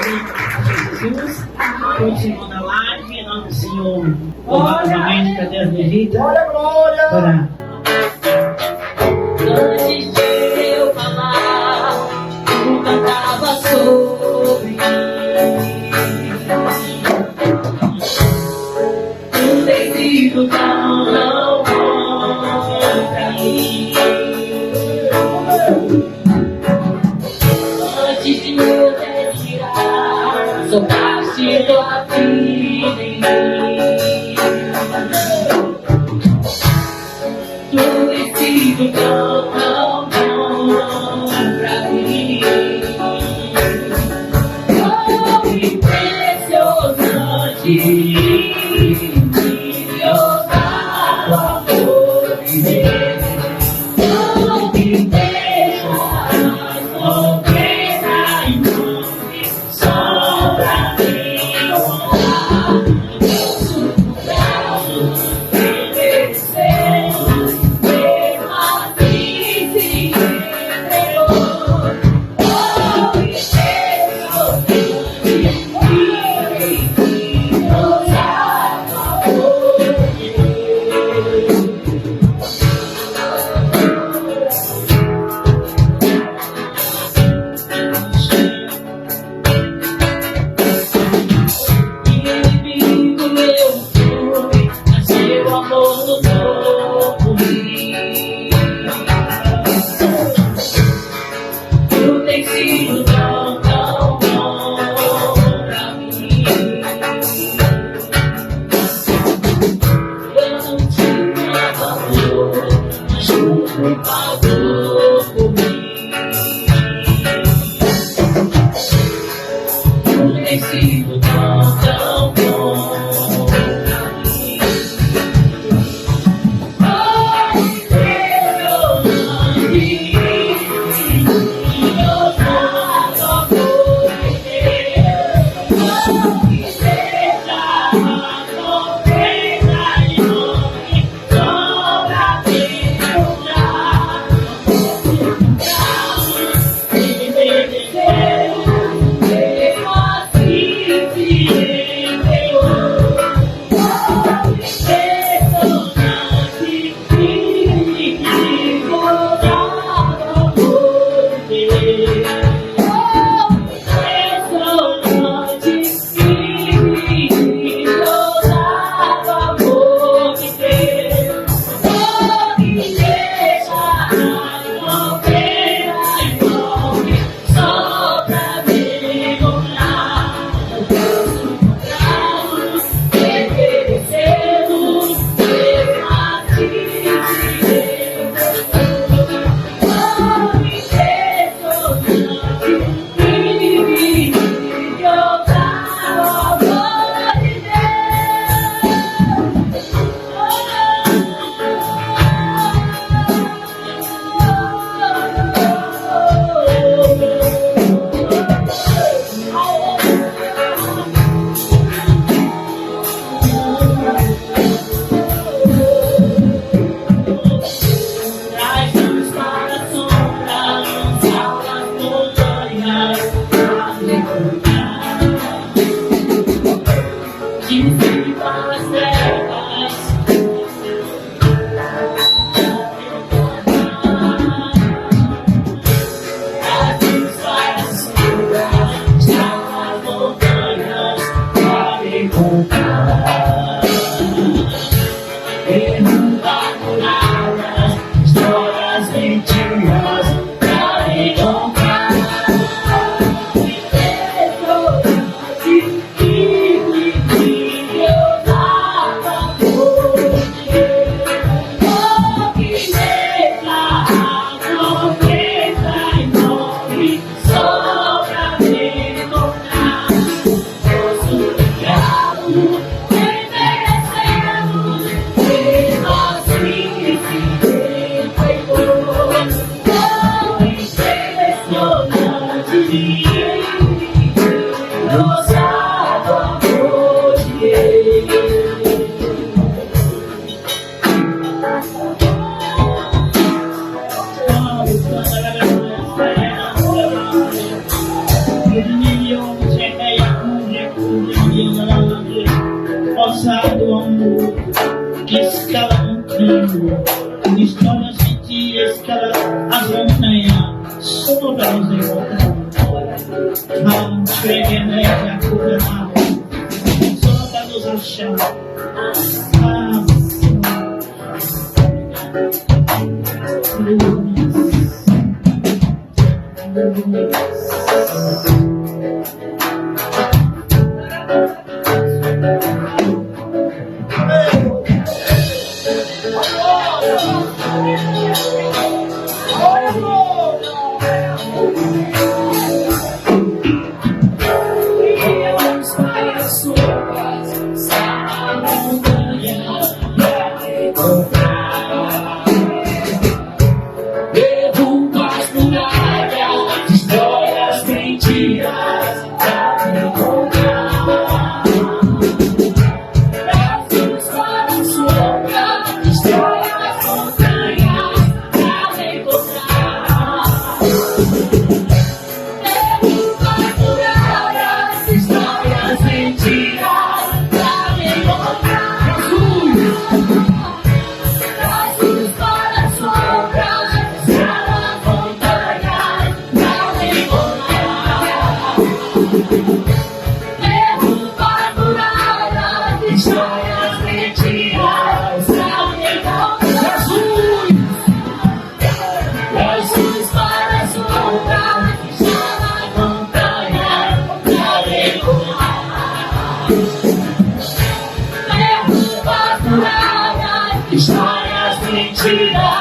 Jesus. Continuando a live, em nome do Senhor. Novamente, cadê as visitas? Glória, glória! Orar. Antes de eu falar, tu cantava sobre tu tem sido tão bom pra mim. Antes de eu respirar, sopraste tua vida em mim. Tu tem sido tão bom pra mim. Oh, impressionante. dias que as montanhas sobre nos encontram. Não escrevendo a cura na só para nos achar. Histórias mentiras.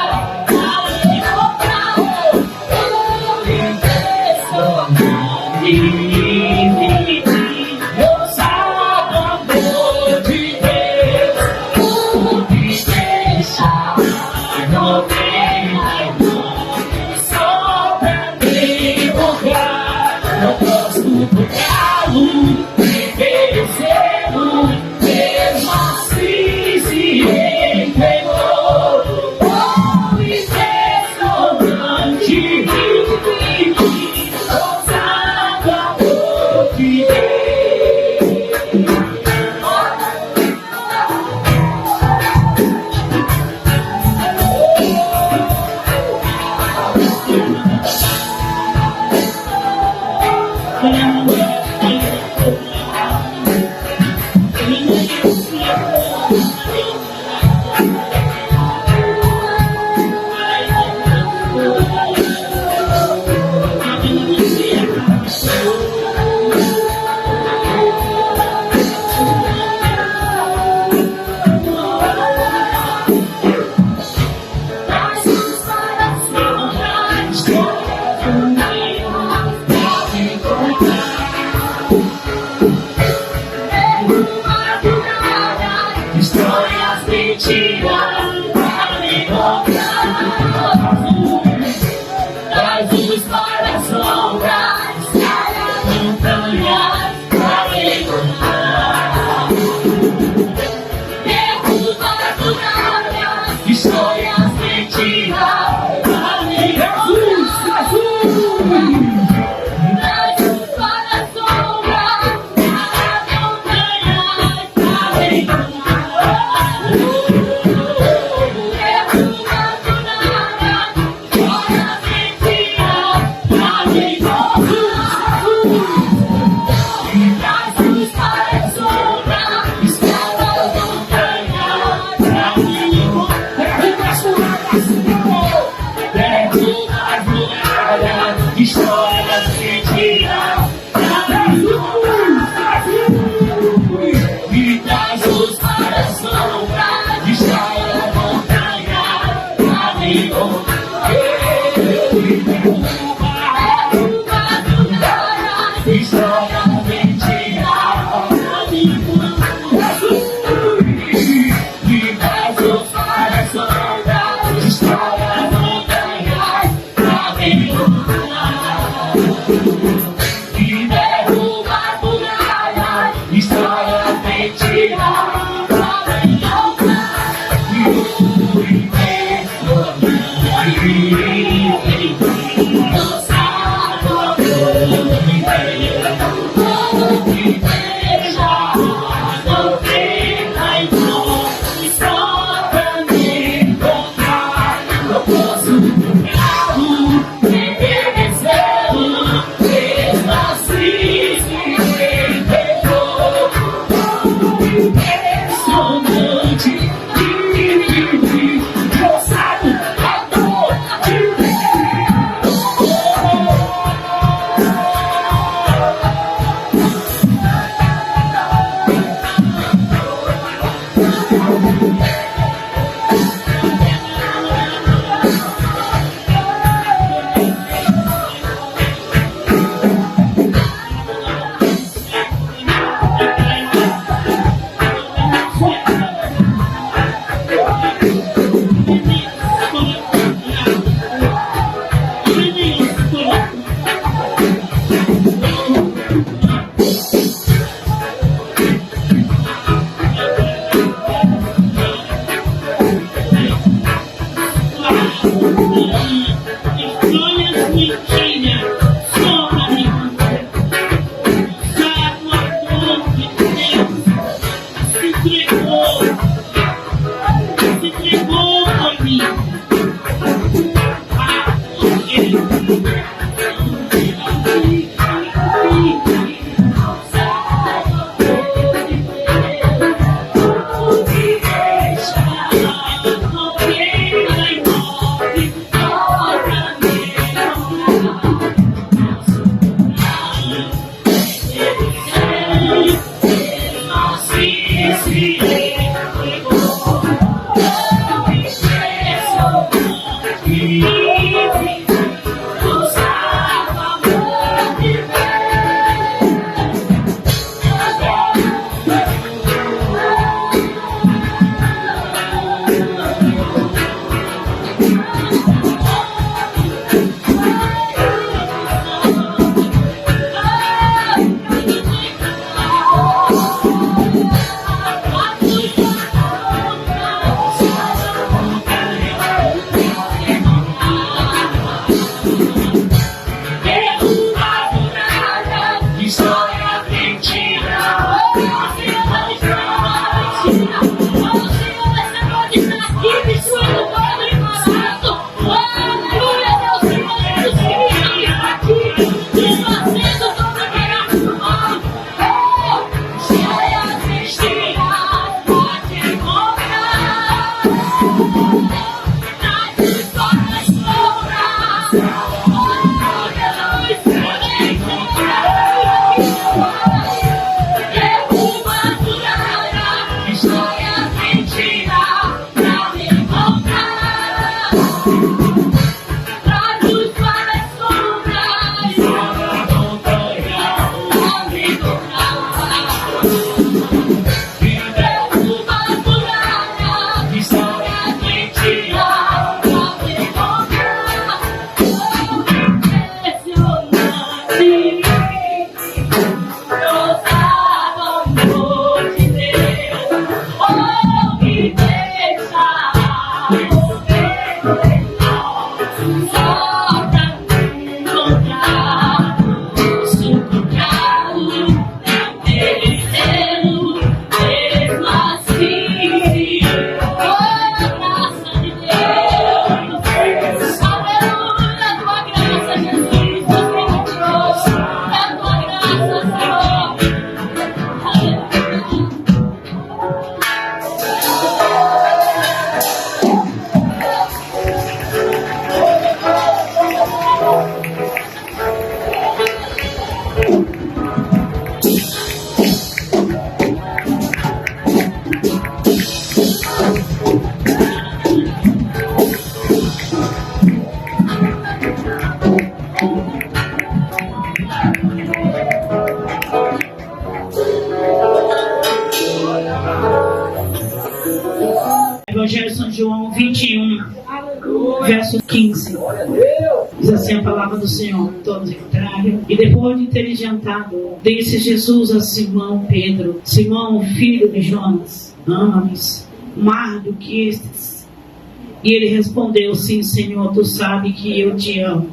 Só pra me encontrar, eu posso Escolhas mentiras sobre a minha vida. Sabe o amor de Deus se entregou por mim. Evangelho de São João 21, verso 15. Diz assim a palavra do Senhor, todos entraram. E depois de terem jantado, disse Jesus a Simão Pedro: Simão, filho de Jonas, ama-me mais do que estes? E ele respondeu: sim, Senhor, tu sabes que eu te amo.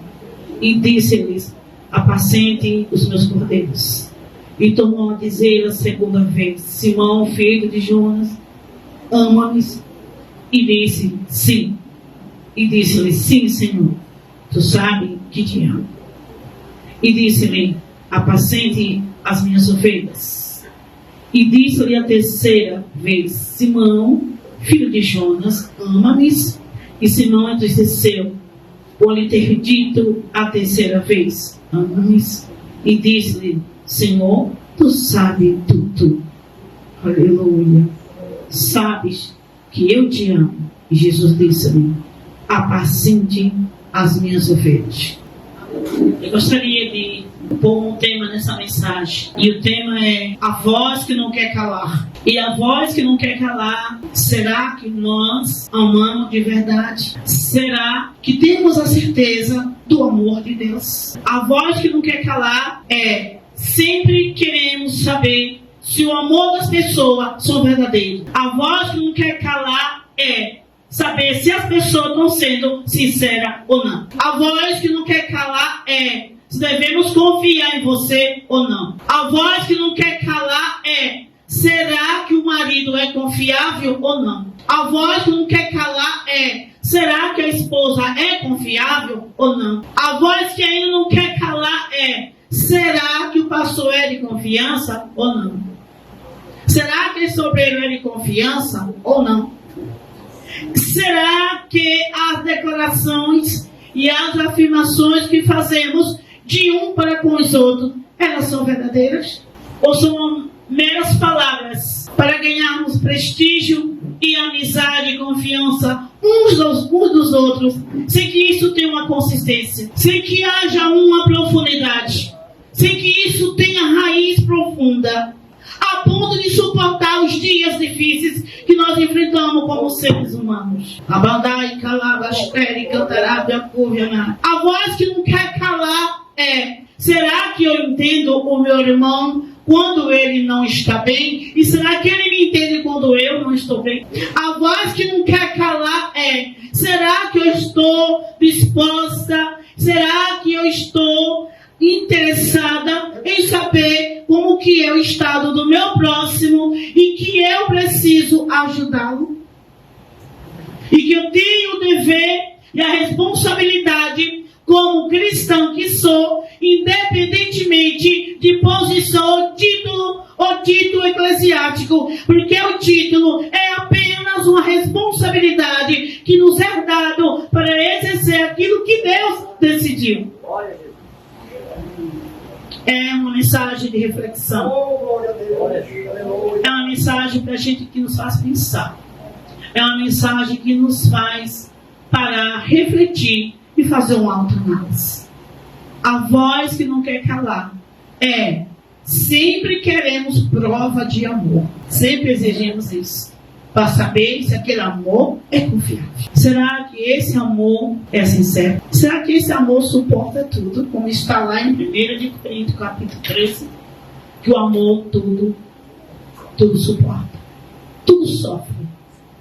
E disse-lhes: apacente os meus cordeiros. E tornou a dizer a segunda vez: Simão, filho de Jonas, ama-me? E disse: sim. E disse-lhe: sim, Senhor, tu sabes que te amo. E disse-lhe: apacente as minhas ovelhas. E disse-lhe a terceira vez: Simão, filho de Jonas, ama-me? E Simão entristeceu por lhe ter dito a terceira vez: ama-me? E disse-lhe: Senhor, tu sabes tudo. Aleluia. Sabes que eu te amo. E Jesus disse-lhe: apacente as minhas ovelhas. Eu gostaria de pôr um tema nessa mensagem. E o tema é a voz que não quer calar. E a voz que não quer calar, será que nós amamos de verdade? Será que temos a certeza do amor de Deus? A voz que não quer calar é: sempre queremos saber se o amor das pessoas são verdadeiros. A voz que não quer calar é: saber se as pessoas estão sendo sinceras ou não. A voz que não quer calar é se devemos confiar em você ou não. A voz que não quer calar é: será que o marido é confiável ou não? A voz que não quer calar é: será que a esposa é confiável ou não? A voz que ainda não quer calar é: será que o pastor é de confiança ou não? Será que esse obreiro é de confiança ou não? Será que as declarações e as afirmações que fazemos de um para com os outros, elas são verdadeiras? Ou são meras palavras para ganharmos prestígio e amizade e confiança uns dos outros, sem que isso tenha uma consistência, sem que haja uma profundidade, sem que isso tenha raiz profunda, a ponto de suportar os dias difíceis que nós enfrentamos como seres humanos? A voz que não quer calar é: será que eu entendo o meu irmão quando ele não está bem? E será que ele me entende quando eu não estou bem? A voz que não quer calar é: será que eu estou disposta? Será que eu estou interessada em saber como que é o estado do meu próximo e que eu preciso ajudá-lo? E que eu tenho o dever e a responsabilidade, como cristão que sou, independentemente de posição ou título eclesiástico, porque o título é apenas uma responsabilidade que nos é dado para exercer aquilo que Deus decidiu. É uma mensagem de reflexão. É uma mensagem para a gente que nos faz pensar. É uma mensagem que nos faz parar, refletir e fazer um autoanálise. A voz que não quer calar é: sempre queremos prova de amor. Sempre exigimos isso, para saber se aquele amor é confiável. Será que esse amor é sincero? Será que esse amor suporta tudo? Como está lá em 1 de Coríntios, capítulo 13, que o amor tudo suporta, tudo sofre,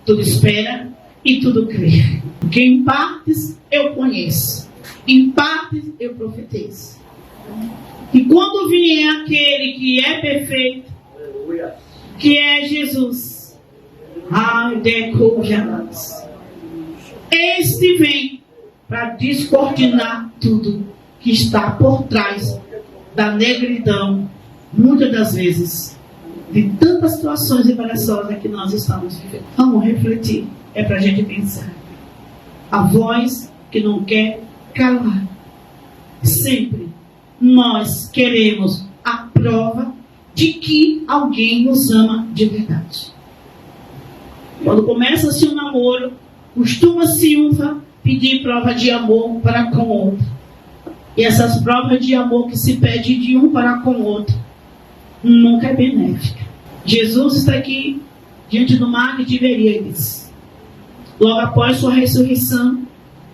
tudo espera e tudo crê. Porque em partes eu conheço, em partes eu profetizo. E quando vier aquele que é perfeito, que é Jesus, este vem para descortinar tudo que está por trás da negridão, muitas das vezes, de tantas situações embaraçosas que nós estamos vivendo. Vamos refletir, é para a gente pensar. A voz que não quer calar. Sempre nós queremos a prova de que alguém nos ama de verdade. Quando começa-se um namoro, costuma-se pedir prova de amor para com o outro. E essas provas de amor que se pede de um para com o outro nunca é benéfica. Jesus está aqui diante do mar de Tiberíades. Logo após sua ressurreição,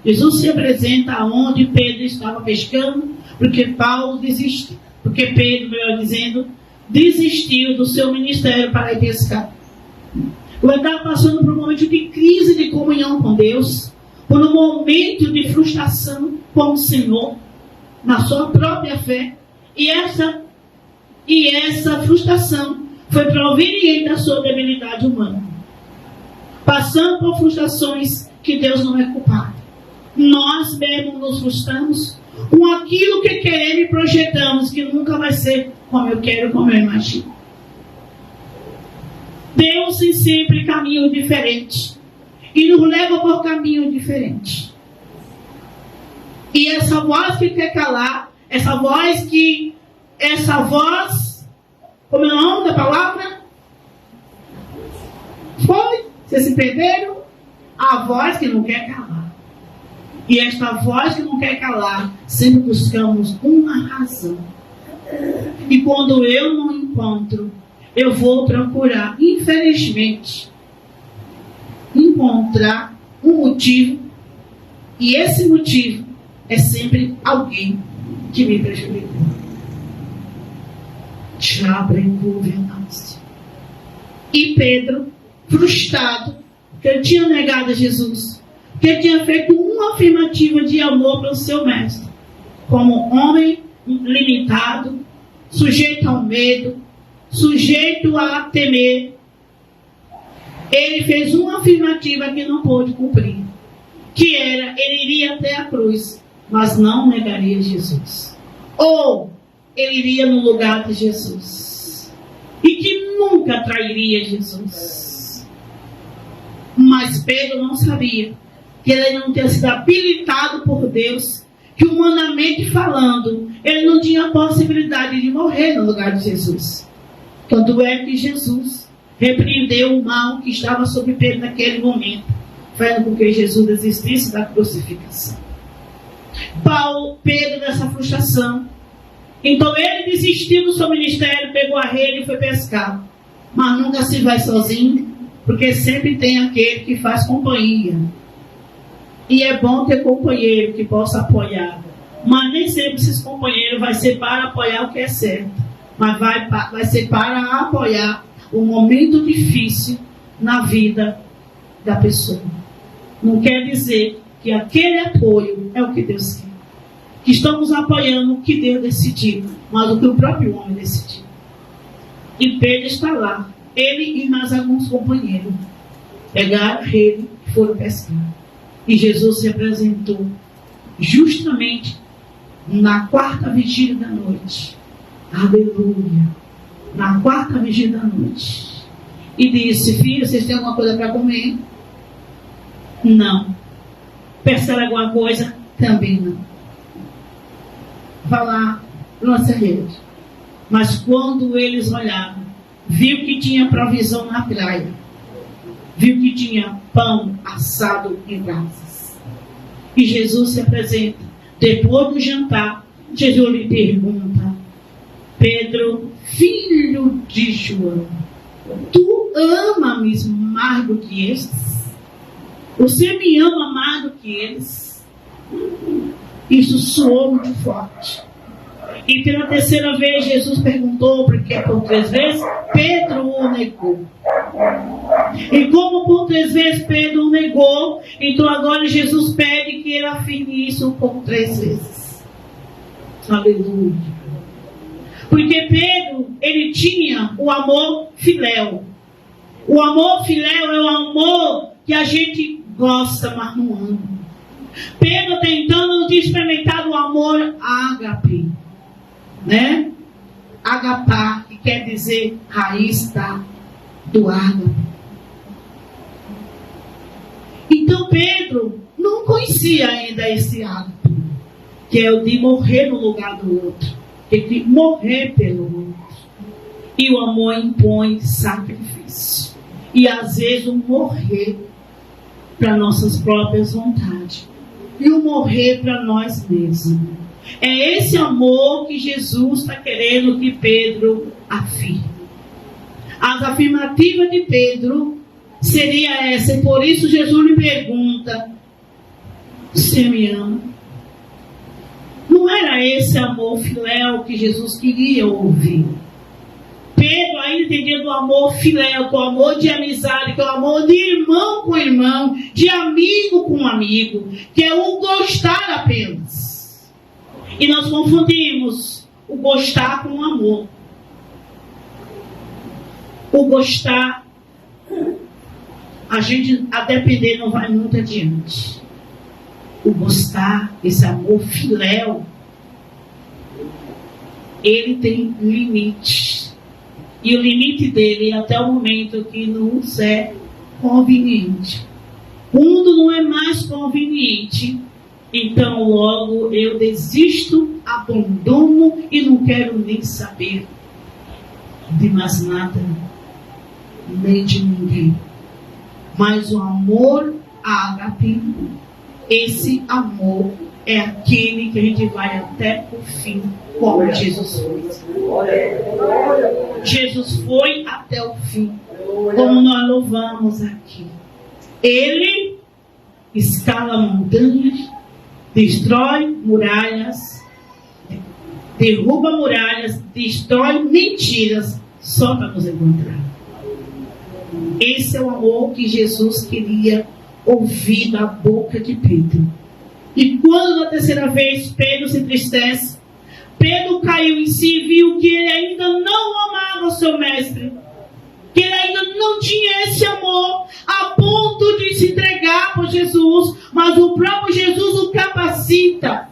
Jesus se apresenta aonde Pedro estava pescando, porque Pedro, melhor dizendo, desistiu do seu ministério para ir pescar. Ele estava passando por um momento de crise de comunhão com Deus, por um momento de frustração com o Senhor, na sua própria fé. E essa frustração foi proveniente da sua debilidade humana. Passando por frustrações que Deus não é culpado. Nós mesmos nos frustramos com aquilo que queremos e projetamos, que nunca vai ser como eu quero, como eu imagino. Deus tem sempre caminho diferente e nos leva por caminho diferente. E essa voz que quer calar, como é o nome da palavra? Vocês se perderam? A voz que não quer calar. E esta voz que não quer calar, sempre buscamos uma razão. E quando eu não encontro, eu vou procurar, infelizmente, encontrar um motivo. E esse motivo é sempre alguém que me prejudicou. E Pedro, frustrado que ele tinha negado a Jesus, que ele tinha feito uma afirmativa de amor pelo seu mestre, como homem limitado, sujeito ao medo, sujeito a temer. Ele fez uma afirmativa que não pôde cumprir, que era, ele iria até a cruz, mas não negaria Jesus. Ou ele iria no lugar de Jesus, e que nunca trairia Jesus. Mas Pedro não sabia que ele não tinha sido habilitado por Deus, que humanamente falando, ele não tinha a possibilidade de morrer no lugar de Jesus. Tanto é que Jesus repreendeu o mal que estava sobre Pedro naquele momento, fazendo com que Jesus desistisse da crucificação. Pedro, dessa frustração, então ele desistiu do seu ministério, pegou a rede e foi pescar. Mas nunca se vai sozinho, porque sempre tem aquele que faz companhia. E é bom ter companheiro que possa apoiar. Mas nem sempre esses companheiros vai ser para apoiar o que é certo, mas vai ser para apoiar o momento difícil na vida da pessoa. Não quer dizer que aquele apoio é o que Deus quer. Que estamos apoiando o que Deus decidiu, mas o que o próprio homem decidiu. E Pedro está lá, ele e mais alguns companheiros pegaram a rede e foram pescar. E Jesus se apresentou justamente na quarta vigília da noite. Aleluia! Na quarta vigília da noite. E disse: filho, vocês têm alguma coisa para comer? Não. Percebe alguma coisa? Também não. Vá lá, lança a rede. Mas quando eles olharam, viu que tinha provisão na praia, viu que tinha pão assado em brasas. E Jesus se apresenta. Depois do jantar, Jesus lhe pergunta: Pedro, filho de João, tu ama-me mais do que estes? Você me ama mais do que eles? Isso soou muito forte. E pela terceira vez Jesus perguntou, porque por 3 vezes Pedro o negou. E como por 3 vezes Pedro o negou, então agora Jesus pede que ele afirme isso por 3 vezes. Aleluia. Porque Pedro, ele tinha o amor filéu. O amor filéu é o amor que a gente gosta, mas não ama. Pedro tentando não tinha experimentado o amor ágape, né? Agapá, que quer dizer raiz do ágape. Então Pedro não conhecia ainda esse ágape, que é o de morrer no lugar do outro, tem que morrer pelo outro. E o amor impõe sacrifício, e às vezes o morrer para nossas próprias vontades, e o morrer para nós mesmos. É esse amor que Jesus está querendo que Pedro afirme. As afirmativas de Pedro seria essa, e por isso Jesus lhe pergunta: você me ama? Não era esse amor filéu que Jesus queria ouvir. Pedro ainda entendia do amor filéu, do amor de amizade, que é o amor de irmão com irmão, de amigo com amigo, que é o gostar apenas. E nós confundimos o gostar com o amor. O gostar, a gente, a depender, não vai muito adiante. O gostar, esse amor filéu, ele tem limite. E o limite dele é até o momento que nos é conveniente. Quando não é mais conveniente, então logo eu desisto, abandono e não quero nem saber de mais nada, nem de ninguém. Mas o amor ágape, esse amor é aquele que a gente vai até o fim, como Jesus foi. Jesus foi até o fim, como nós louvamos aqui. Ele escala montanhas, destrói muralhas, derruba muralhas, destrói mentiras, só para nos encontrar. Esse é o amor que Jesus queria ouvir da boca de Pedro. E quando na terceira vez Pedro se entristece, Pedro caiu em si e viu que ele ainda não amava o seu mestre, que ele ainda não tinha esse amor a ponto de se entregar por Jesus, mas o próprio Jesus o capacita.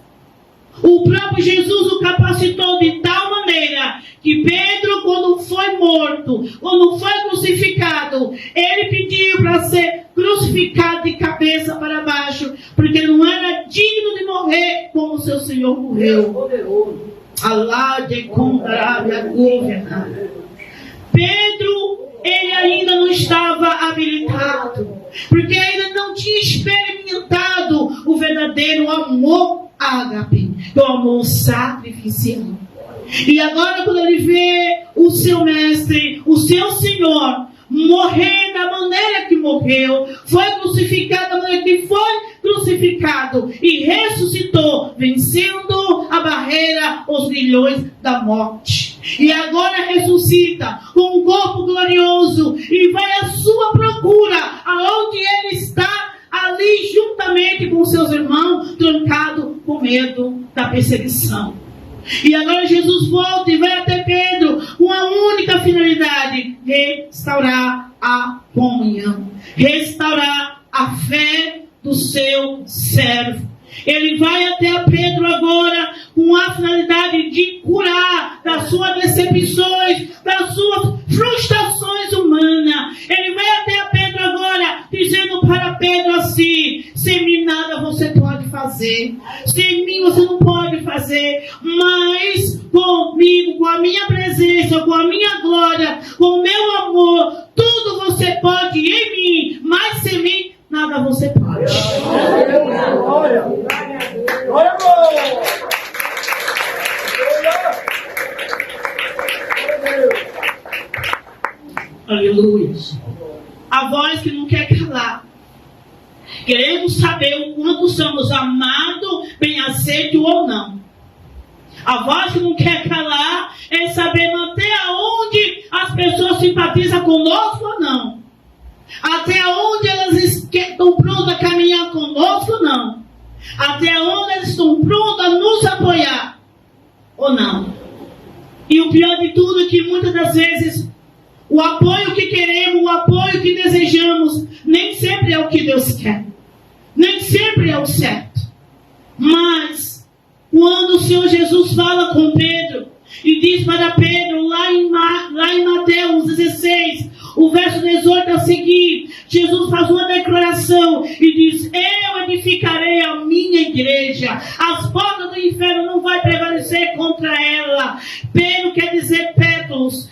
O próprio Jesus o capacitou de tal maneira que Pedro, quando foi morto, quando foi crucificado, ele pediu para ser crucificado de cabeça para baixo, porque não era digno de morrer como o seu Senhor morreu. Alá de contará governar. Pedro, ele ainda não estava habilitado, porque ainda não tinha experimentado o verdadeiro amor ágape, o amor sacrificial. E agora, quando ele vê o seu mestre, o seu Senhor, morrer da maneira que morreu, foi crucificado da maneira que foi crucificado e ressuscitou, vencendo a barreira, os grilhões da morte. E agora ressuscita com um corpo glorioso e vai à sua procura, aonde ele está, ali juntamente com seus irmãos, trancado com medo da perseguição. E agora Jesus volta e vai até Pedro com a única finalidade: restaurar a comunhão, restaurar a fé do seu servo. Ele vai até Pedro agora com a finalidade de curar das suas decepções, das suas frustrações humanas. Ele vai até Pedro agora dizendo para Pedro assim: sem mim nada você pode fazer, sem mim você não pode fazer, mas comigo, com a minha presença, com a minha glória, com o meu amor, tudo você pode em mim, mas sem mim nada você pode. Aleluia. A voz que não quer calar. Queremos saber o quanto somos amados, bem aceitos ou não. A voz que não quer calar é saber até onde as pessoas simpatizam conosco ou não. Até onde elas estão prontas a caminhar conosco ou não. Até onde elas estão prontas a nos apoiar ou não. E o pior de tudo é que muitas das vezes o apoio que queremos, o apoio que desejamos, nem sempre é o que Deus quer. Nem sempre é o certo. Mas quando o Senhor Jesus fala com Pedro e diz para Pedro, lá em Mateus 16, o verso 18 a seguir, Jesus faz uma declaração e diz: eu edificarei a minha igreja, as portas do inferno não vai prevalecer contra ela. Pedro quer dizer pétalas,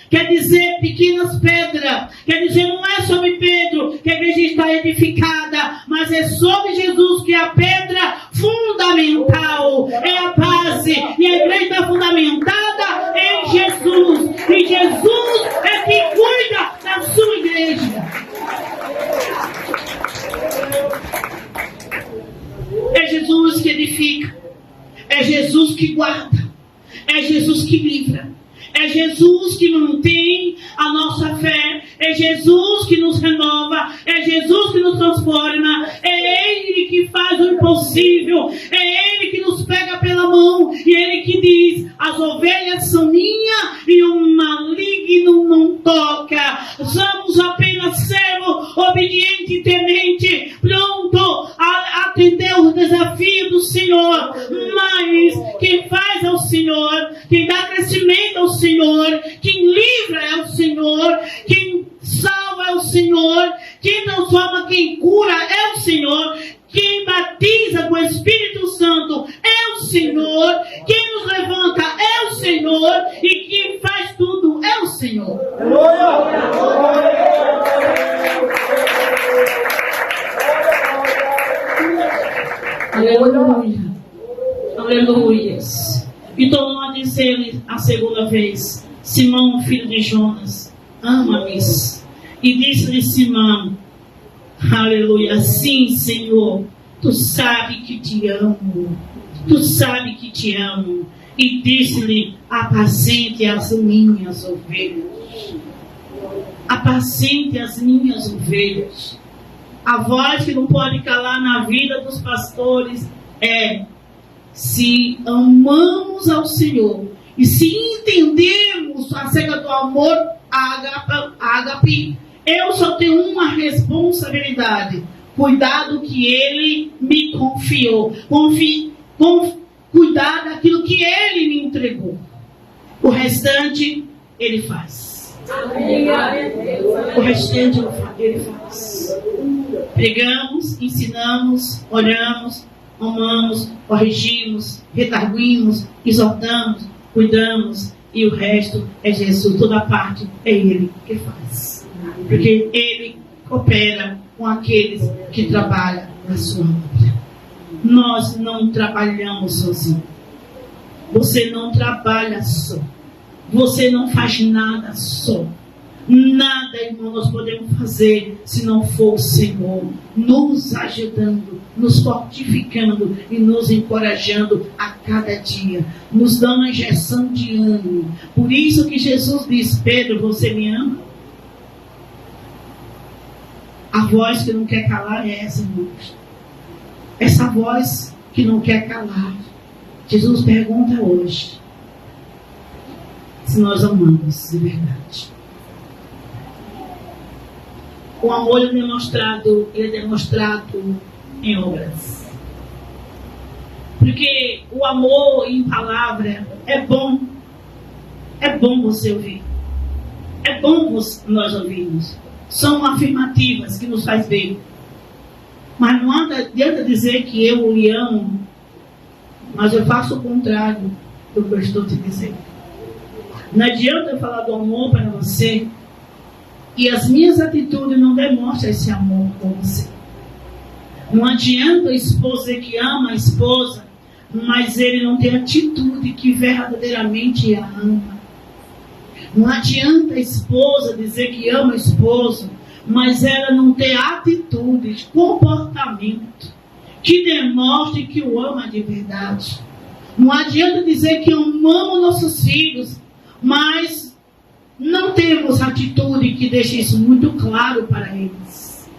quer dizer pequenas pedras, quer dizer não é sobre Pedro que a igreja está edificada, mas é sobre Jesus, que é a pedra fundamental, é a base, e a igreja está fundamentada em Jesus, e Jesus é quem cuida da sua igreja. É Jesus que edifica, é Jesus que guarda, é Jesus que livra, é Jesus que mantém a nossa fé, é Jesus que nos renova, é Jesus que nos transforma, é Ele que faz o impossível, é Ele que nos pega pela mão, e Ele que diz: as ovelhas são minhas e o maligno não toca. Somos apenas servo obediente e temente, pronto a atender o desafio do Senhor. Mas quem faz é o Senhor, quem dá crescimento é o Senhor, quem livra é o Senhor, quem salva é o Senhor, quem transforma, quem cura é o Senhor, quem batiza com o Espírito Santo é o Senhor, quem nos levanta é o Senhor, e quem faz tudo é o Senhor. Aleluia. Aleluias. E tornou a dizer-lhe a segunda vez: Simão, filho de Jonas, ama-me? E disse-lhe Simão: aleluia, sim, Senhor, tu sabes que te amo, tu sabes que te amo. E disse-lhe: apacente as minhas ovelhas. apacente as minhas ovelhas. A voz que não pode calar na vida dos pastores é: se amamos ao Senhor e se entendemos acerca do amor ágape, eu só tenho uma responsabilidade: cuidar do que Ele me confiou, cuidar daquilo que Ele me entregou. O restante Ele faz. O restante Ele faz. Pregamos, ensinamos, oramos, amamos, corrigimos, redarguimos, exortamos, cuidamos, e o resto é Jesus. Toda parte é Ele que faz. Porque Ele coopera com aqueles que trabalham na sua obra. Nós não trabalhamos sozinhos. Você não trabalha só. Você não faz nada só. Nada, irmão, nós podemos fazer se não for o Senhor nos ajudando, nos fortificando e nos encorajando a cada dia, nos dando uma injeção de ânimo. Por isso que Jesus diz: Pedro, você me ama? A voz que não quer calar é essa, irmãos. Essa voz que não quer calar. Jesus pergunta hoje se nós amamos de verdade. O amor é demonstrado em obras. Porque o amor em palavra é bom. É bom você ouvir. É bom nós ouvirmos. São afirmativas que nos faz bem. Mas não adianta dizer que eu lhe amo, mas eu faço o contrário do que eu estou te dizendo. Não adianta eu falar do amor para você e as minhas atitudes não demonstram esse amor por você. Não adianta o esposo dizer que ama a esposa, mas ele não tem atitude que verdadeiramente a ama. Não adianta a esposa dizer que ama o esposo, mas ela não tem atitude, comportamento que demonstre que o ama de verdade. Não adianta dizer que amamos nossos filhos, mas não temos atitude que deixe isso muito claro para eles.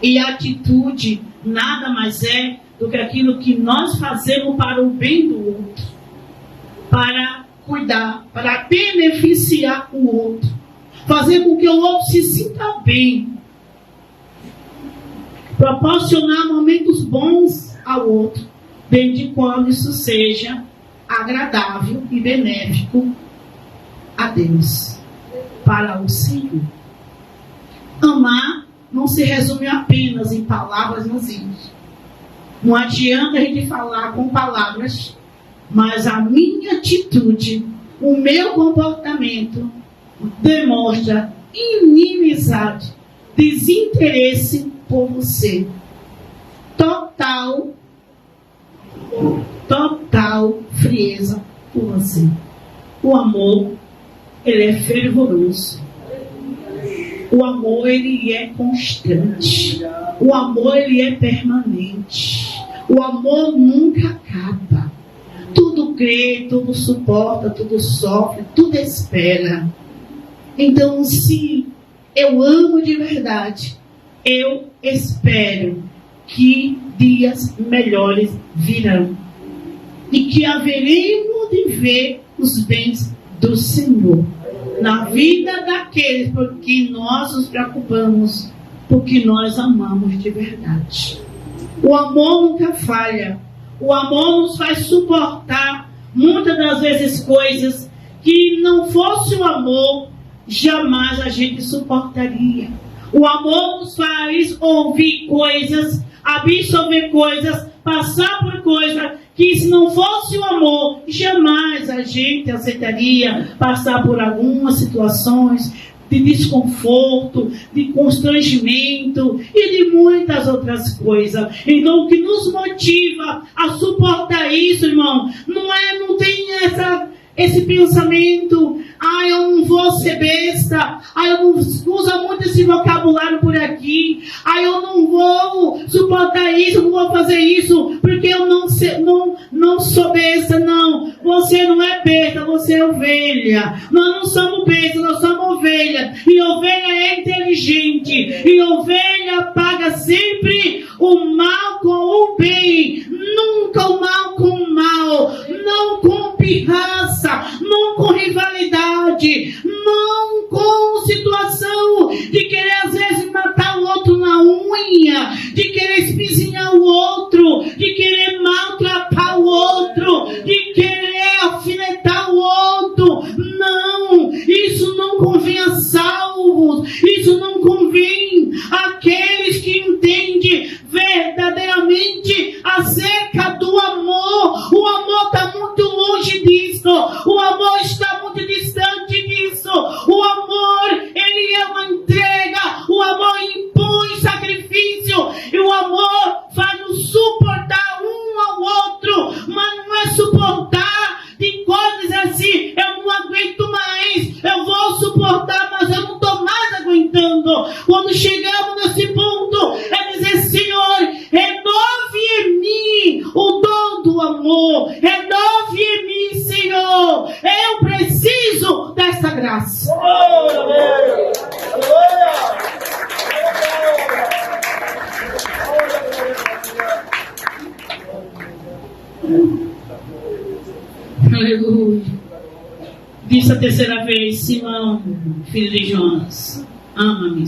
E a atitude nada mais é do que aquilo que nós fazemos para o bem do outro, para cuidar, para beneficiar o outro, fazer com que o outro se sinta bem, proporcionar momentos bons ao outro, desde quando isso seja agradável e benéfico a Deus, para o Senhor. Amar não se resume apenas em palavras vazias. Não adianta a gente falar com palavras, mas a minha atitude, o meu comportamento demonstra inimizade, desinteresse por você. Total frieza por você. O amor, ele é fervoroso. O amor, ele é constante. O amor, ele é permanente. O amor nunca acaba. Tudo crê, tudo suporta, tudo sofre, tudo espera. Então, se eu amo de verdade, eu espero que dias melhores virão. E que haveremos de ver os bens do Senhor na vida daqueles por que nós nos preocupamos, porque nós amamos de verdade. O amor nunca falha. O amor nos faz suportar muitas das vezes coisas que não fosse o amor, jamais a gente suportaria. O amor nos faz ouvir coisas, absorver coisas, passar por coisas que, se não fosse o amor, jamais a gente aceitaria passar por algumas situações de desconforto, de constrangimento e de muitas outras coisas. Então, o que nos motiva a suportar isso, irmão, não tem esse pensamento: ai, eu não vou ser besta, ai, eu não uso muito esse vocabulário por aqui, ai, eu não vou suportar isso, eu não vou fazer isso, porque eu não sou besta. Não, você não é besta, você é ovelha. Nós não somos bestas, nós somos ovelha, e ovelha é inteligente, e ovelha paga sempre o mal com o bem, nunca o mal com o mal, não com pirraça, não com rivalidade, não com situação de querer às vezes matar o outro na unha, de querer espizinhar o outro, de querer maltratar o outro, de querer alfinetar o outro. Não, isso não convém a salvos, isso não convém àqueles que entendem verdadeiramente acerca do amor. O amor está muito longe disso, o amor está muito distante disso. O amor, ele é uma entrega, o amor impõe sacrifício, e o amor faz nos suportar um ao outro, mas não é suportar de coisas assim, eu não aguento mais, eu vou suportar, mas eu não estou mais aguentando. Quando chegamos nesse ponto, é dizer: Senhor, renove em mim o dom do amor, renove em mim, Senhor, eu preciso dessa graça. Aleluia. Disse a terceira vez: Simão, filho de Jonas, ama-me.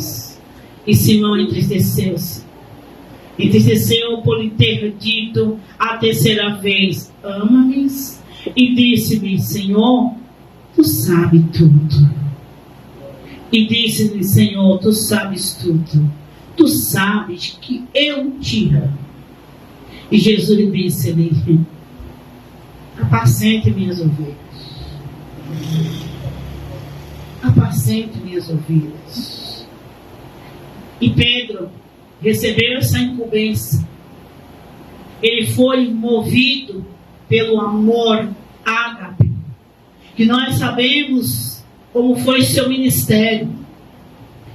E Simão entristeceu-se. Entristeceu por lhe ter dito a terceira vez: ama-me. E disse-lhe: Senhor, tu sabes tudo. E disse-lhe: Senhor, tu sabes tudo. Tu sabes que eu te amo. E Jesus lhe disse-lhe: apacente minhas ovelhas. Apacente minhas ovelhas. E Pedro recebeu essa incumbência. Ele foi movido pelo amor ágape, que nós sabemos como foi seu ministério.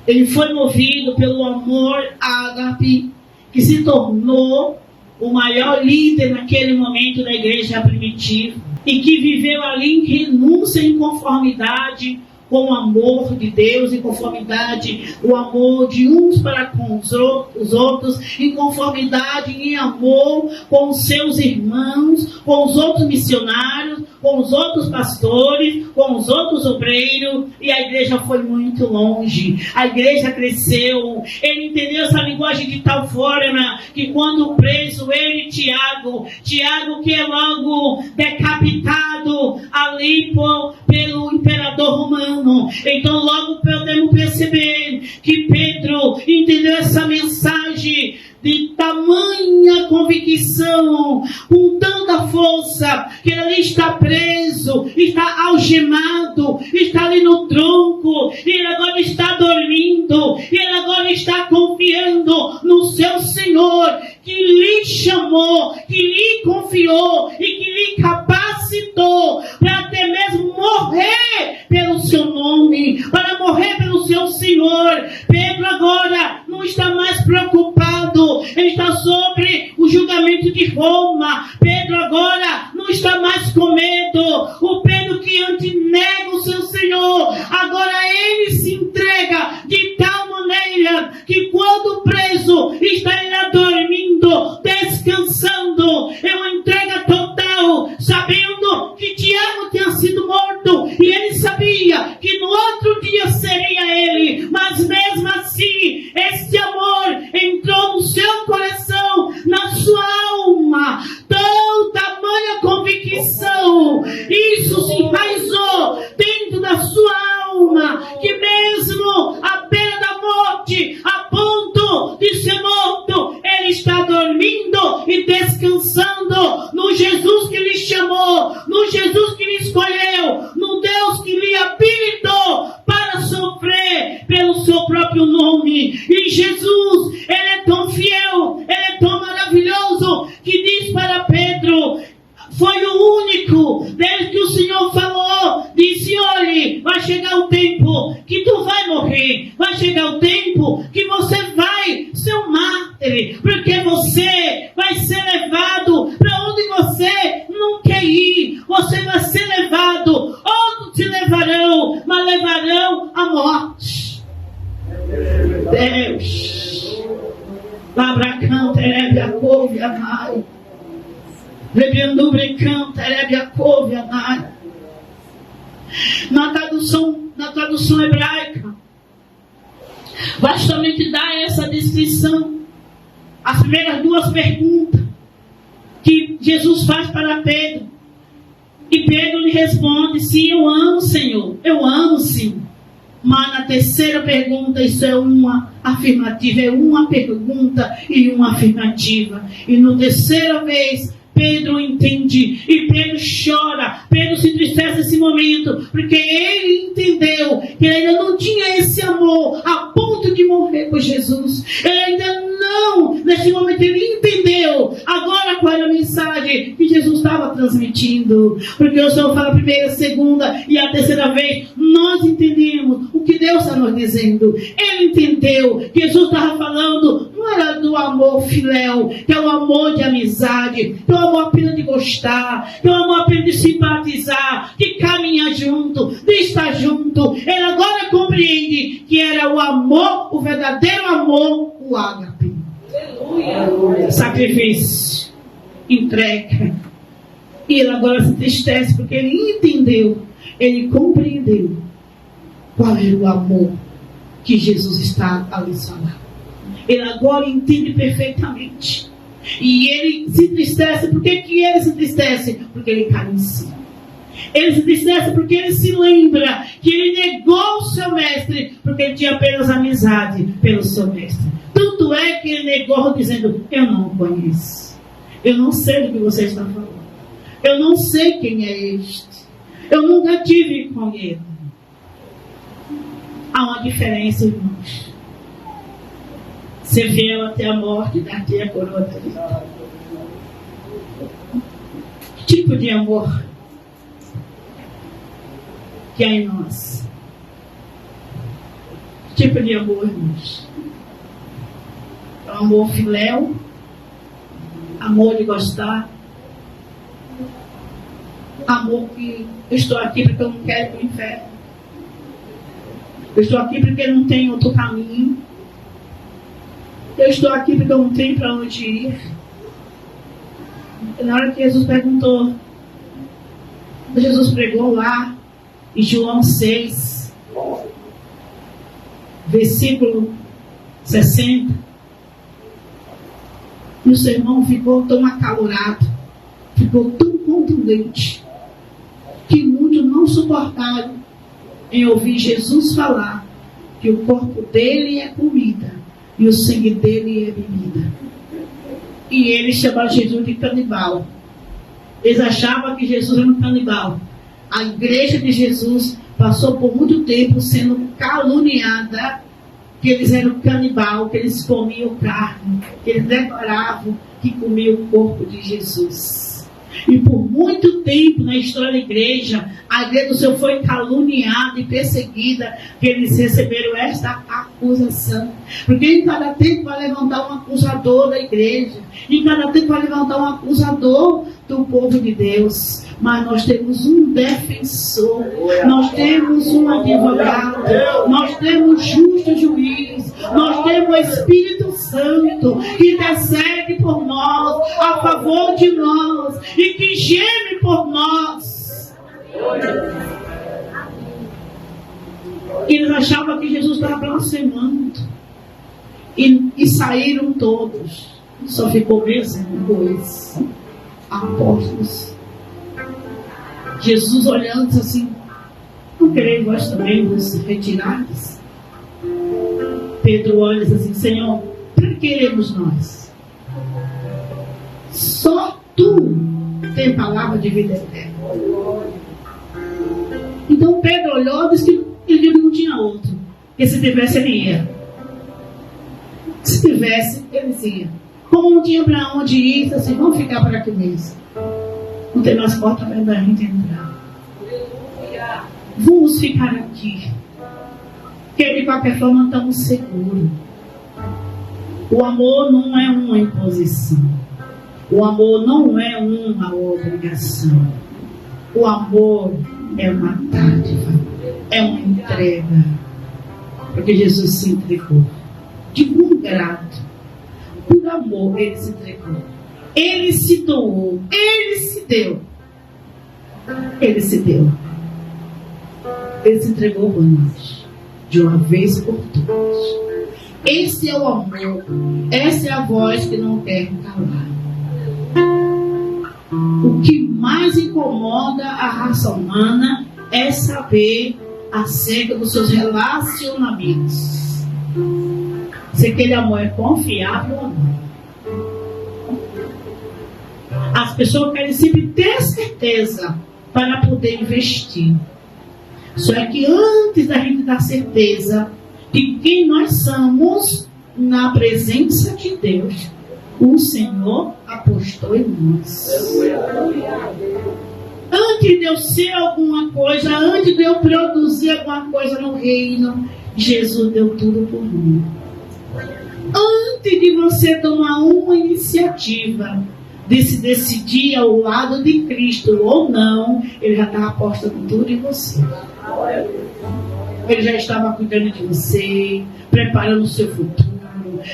Ele foi movido pelo amor ágape, que se tornou o maior líder naquele momento da igreja primitiva, e que viveu ali em renúncia, em conformidade com o amor de Deus, em conformidade, o amor de uns para com os outros, em conformidade, em amor com os seus irmãos, com os outros missionários, com os outros pastores, com os outros obreiros. E a igreja foi muito longe, a igreja cresceu. Ele entendeu essa linguagem de tal forma que quando preso, ele, Tiago que é logo decapitado ali pelo imperador romano. Então logo podemos perceber que Pedro entendeu essa mensagem de tamanha convicção, com tanta força, que ele está preso, está algemado, está ali no tronco, e ele agora está dormindo, e ele agora está confiando no seu Senhor, que lhe chamou, que lhe confiou e que lhe capacitou para até mesmo morrer pelo seu nome, para morrer pelo seu Senhor. Pedro agora não está mais preocupado, ele está sobre o julgamento de Roma. Pedro agora não está mais com medo. O Pedro que antes nega o seu Senhor, agora ele se entrega de tal maneira que quando preso está ele dormindo, descansando. É uma entrega total, sabendo que Tiago tinha sido morto, e ele sabia que no outro dia seria ele, mas mesmo assim, esse amor entrou no seu coração, na sua alma, tamanha convicção, isso se enraizou dentro da sua alma, que mesmo à beira da morte, a ponto de ser morto, ele está dormindo e descansando no Jesus que lhe chamou, no Jesus que lhe escolheu, no Deus que lhe habilitou para sofrer pelo seu próprio nome. E Jesus, ele é tão fiel, ele é tão maravilhoso, que diz para Pedro, foi o único, desde que o Senhor falou, disse: olhe, vai chegar o tempo que tu vai morrer. Vai chegar o tempo que você vai ser um mártir. Porque você vai ser levado para onde você não quer ir. Você vai ser levado. Outros te levarão, mas levarão a morte. Deus. Labracanta, erebe a couve, amai. Lebiandubre erebe a couve, amai. Na tradução hebraica, vai somente dar essa descrição. As primeiras duas perguntas que Jesus faz para Pedro. E Pedro lhe responde: sim, eu amo, Senhor. Eu amo, sim. Mas na terceira pergunta, isso é uma afirmativa. É uma pergunta e uma afirmativa. E na terceira vez, Pedro entende e Pedro chora, Pedro se entristece nesse momento, porque ele entendeu que ele ainda não tinha esse amor a ponto de morrer por Jesus. Ele ainda não, nesse momento ele entendeu agora qual era a mensagem que Jesus estava transmitindo. Porque o Senhor fala a primeira, a segunda e a terceira vez, nós entendemos o que Deus está nos dizendo. Ele entendeu que Jesus estava falando, não era do amor filéu, que é o amor de amizade, que é o amor apenas de gostar, que é o amor apenas de simpatizar, de caminhar junto, de estar junto. Ele agora compreende que era o amor, o verdadeiro amor, o ágape. Aleluia. Sacrifício, entrega. E ele agora se entristece porque ele entendeu, ele compreendeu qual era o amor que Jesus está a lhes falar. Ele agora entende perfeitamente. E ele se entristece. Por que ele se entristece? Porque ele cai em si. Ele se entristece porque ele se lembra que ele negou o seu mestre, porque ele tinha apenas amizade pelo seu mestre. Tanto é que ele negou dizendo: eu não o conheço. Eu não sei do que você está falando. Eu não sei quem é este. Eu nunca tive com ele. Há uma diferença, irmãos. Ser fiel até a morte, daqui a coroa da vida. Que tipo de amor que há em nós? Que tipo de amor, irmãos? É um amor filéu, amor de gostar, amor que eu estou aqui porque eu não quero ir para o inferno. Eu estou aqui porque eu não tenho outro caminho. Eu estou aqui porque eu não tenho para onde ir. Na hora que Jesus perguntou, Jesus pregou lá em João 6, versículo 60. E o sermão ficou tão acalorado, ficou tão contundente, que muitos não suportaram em ouvir Jesus falar que o corpo dele é comida e o sangue dele é bebida. E eles chamaram Jesus de canibal. Eles achavam que Jesus era um canibal. A igreja de Jesus passou por muito tempo sendo caluniada, que eles eram canibal, que eles comiam carne, que eles declaravam que comiam o corpo de Jesus. E por muito tempo na história da igreja, a igreja do Senhor foi caluniada e perseguida, que eles receberam esta acusação. Porque em cada tempo vai levantar um acusador da igreja, em cada tempo vai levantar um acusador do povo de Deus. Mas nós temos um defensor, nós temos um advogado, nós temos justo juiz, nós temos o Espírito Santo que intercede por nós, a favor de nós e que geme por nós. Eles achavam que Jesus estava blasfemando e saíram todos. Só ficou mesmo dois apóstolos. Jesus olhando assim: não quereis vós também vos retirares? Pedro olha e diz assim: Senhor, para que queremos nós? Só tu tem palavra de vida eterna. Então Pedro olhou e disse que ele não tinha outro, porque se tivesse ele ia. Se tivesse, eles iam. Como não tinha para onde ir, disse assim: vamos ficar por aqui mesmo. Não tem mais porta para a gente entrar. vamos ficar aqui. Porque de qualquer forma estamos seguros. O amor não é uma imposição. O amor não é uma obrigação. O amor é uma dádiva, é uma entrega. Porque Jesus se entregou de bom grado. Por amor ele se entregou. Ele se doou. Ele se deu. Ele se deu. Ele se entregou por nós. De uma vez por todas. Esse é o amor. Essa é a voz que não quer calar. O que mais incomoda a raça humana é saber acerca dos seus relacionamentos. Se aquele amor é confiável ou não. As pessoas querem sempre ter certeza para poder investir. Só é que antes da gente dar certeza de quem nós somos na presença de Deus, o Senhor apostou em nós. Antes de eu ser alguma coisa, antes de eu produzir alguma coisa no reino, Jesus deu tudo por mim. Antes de você tomar uma iniciativa de se decidir ao lado de Cristo ou não, Ele já estava apostando tudo em você. Ele já estava cuidando de você, preparando o seu futuro,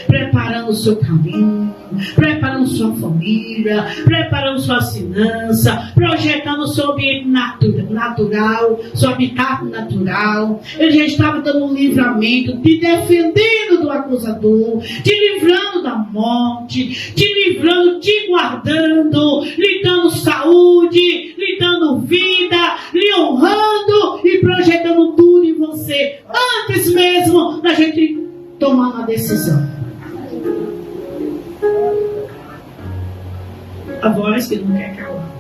preparando o seu caminho, preparando sua família, preparando sua finança, projetando o seu ambiente natural, seu habitat natural. Ele já estava dando um livramento, te defendendo do acusador, te livrando da morte, te livrando, te guardando, lhe dando saúde, lhe dando vida, lhe honrando e projetando tudo em você, antes mesmo da gente tomar uma decisão. A voz que não quer calar.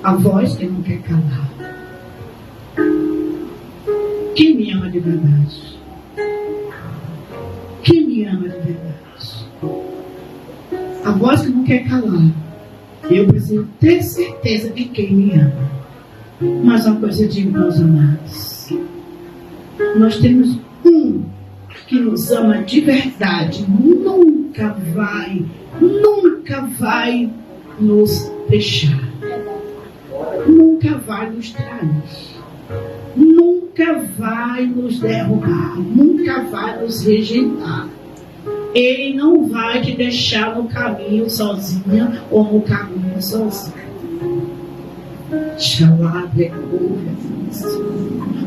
A voz que não quer calar. Quem me ama de verdade? Quem me ama de verdade? A voz que não quer calar. Eu preciso ter certeza de quem me ama. Mas uma coisa eu digo, meus amados. Nós temos um que nos ama de verdade. Nunca vai nos deixar. Nunca vai nos trair. Nunca vai nos derrubar. Nunca vai nos rejeitar. Ele não vai te deixar no caminho sozinha ou no caminho sozinho.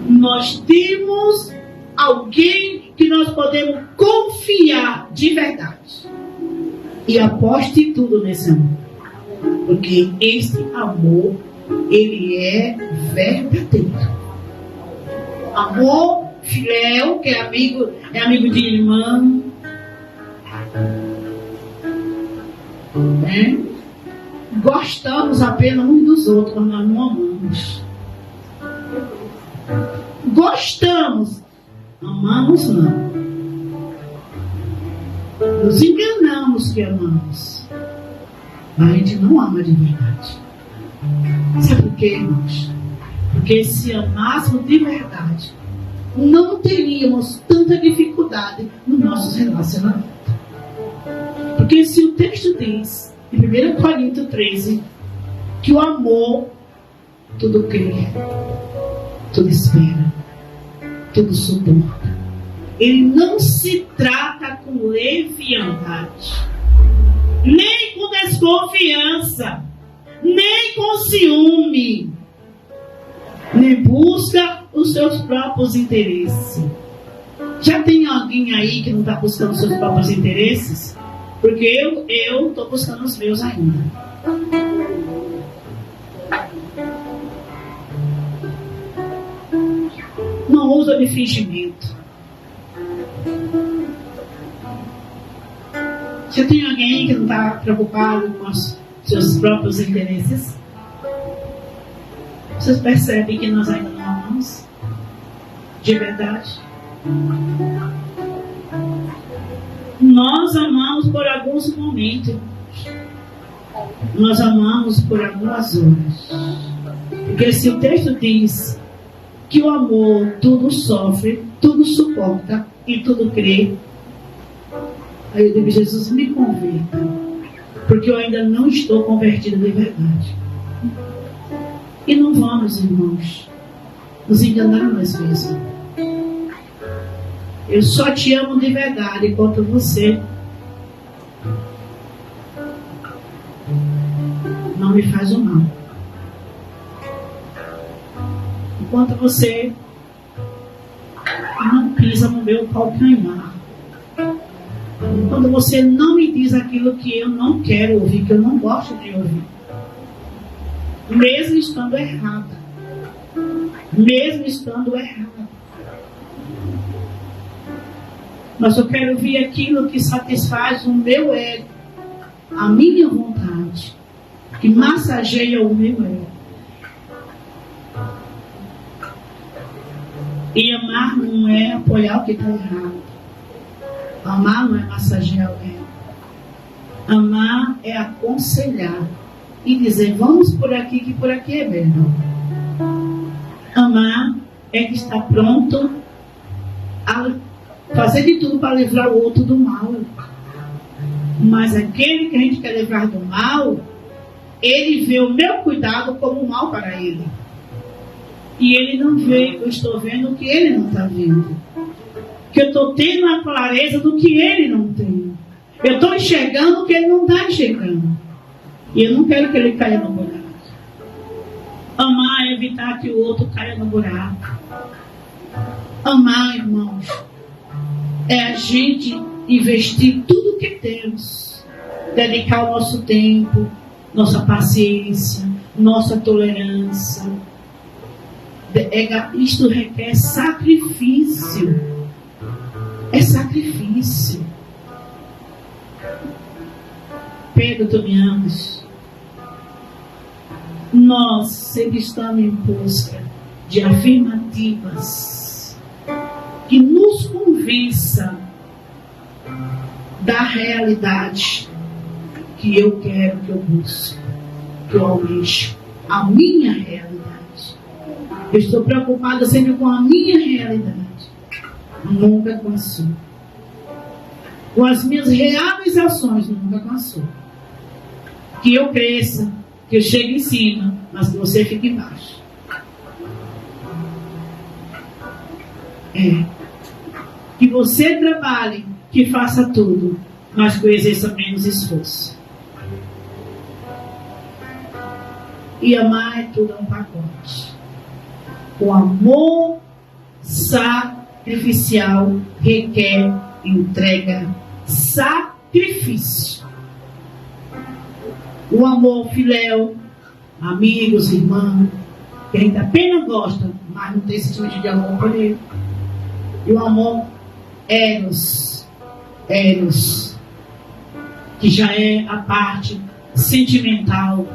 Nós temos alguém que nós podemos confiar de verdade. E aposte tudo nesse amor. Porque esse amor, ele é verdadeiro. Amor filéu, que é amigo de irmão. Né? Gostamos apenas uns dos outros, mas nós não amamos. Gostamos, amamos não. Nos enganamos que amamos, mas a gente não ama de verdade. Sabe por quê, irmãos? Porque se amássemos de verdade, não teríamos tanta dificuldade nos nossos relacionamentos. Porque se o texto diz, em 1 Coríntios 13, que o amor tudo crê, tudo espera, tudo suporta. Ele não se trata com leviandade, nem com desconfiança, nem com ciúme, nem busca os seus próprios interesses. Já tem alguém aí que não está buscando os seus próprios interesses? Porque eu estou buscando os meus ainda. Não usa de fingimento. Já tem alguém que não está preocupado com os seus próprios interesses? Vocês percebem que nós ainda não amamos? De verdade? Nós amamos por alguns momentos. Nós amamos por algumas horas. Porque se o texto diz que o amor tudo sofre, tudo suporta e tudo crê, aí eu digo, Jesus, me converta, porque eu ainda não estou convertido de verdade. E não vamos, irmãos, nos enganar nós mesmos. Eu só te amo de verdade enquanto você não me faz o mal. Enquanto você não pisa no meu calcanhar. Quando você não me diz aquilo que eu não quero ouvir, que eu não gosto de ouvir. Mesmo estando errada. Mesmo estando errada. Mas eu quero ouvir aquilo que satisfaz o meu ego, a minha vontade, que massageia o meu ego. E amar não é apoiar o que está errado. Amar não é massagear o ego. Amar é aconselhar e dizer, vamos por aqui, que por aqui é melhor. Amar é que está pronto a fazer de tudo para livrar o outro do mal. Mas aquele que a gente quer livrar do mal, ele vê o meu cuidado como mal para ele. E ele não vê, eu estou vendo o que ele não está vendo. Que eu estou tendo a clareza do que ele não tem. Eu estou enxergando o que ele não está enxergando. E eu não quero que ele caia no buraco. Amar é evitar que o outro caia no buraco. Amar, irmãos, é a gente investir tudo que temos. Dedicar o nosso tempo, nossa paciência, nossa tolerância. Isto requer sacrifício. É sacrifício. Pedro, tu me amas? Nós sempre estamos em busca de afirmativas que nos convençam da realidade que eu quero, que eu busco, que eu almejo, a minha realidade. Eu estou preocupada sempre com a minha realidade, nunca com a sua. Com as minhas realizações, nunca com a sua. Que eu cresça, que eu chegue em cima, mas que você fique embaixo. Que você trabalhe, que faça tudo, mas que eu exerça menos esforço. E amar é tudo um pacote. O amor sacrificial requer entrega, sacrifício. O amor filéu, amigos, irmãos, que a gente apenas gosta, mas não tem sentimento de amor por ele. E o amor eros, que já é a parte sentimental,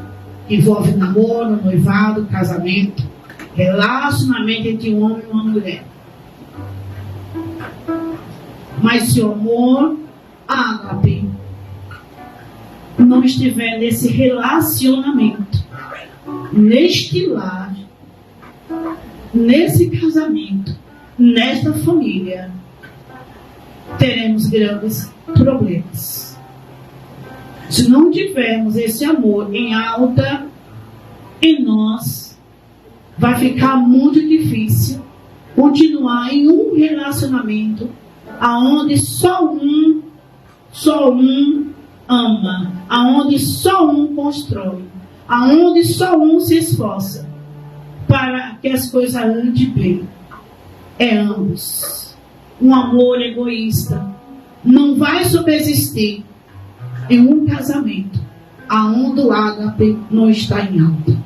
que envolve namoro, noivado, casamento, relacionamento entre um homem e uma mulher. Mas se o amor ágape não estiver nesse relacionamento, neste lar, nesse casamento, nesta família, teremos grandes problemas. Se não tivermos esse amor em alta em nós, vai ficar muito difícil continuar em um relacionamento aonde só um ama, aonde só um constrói, aonde só um se esforça para que as coisas andem bem. É ambos. Um amor egoísta não vai subsistir em um casamento aonde o ágape não está em alta,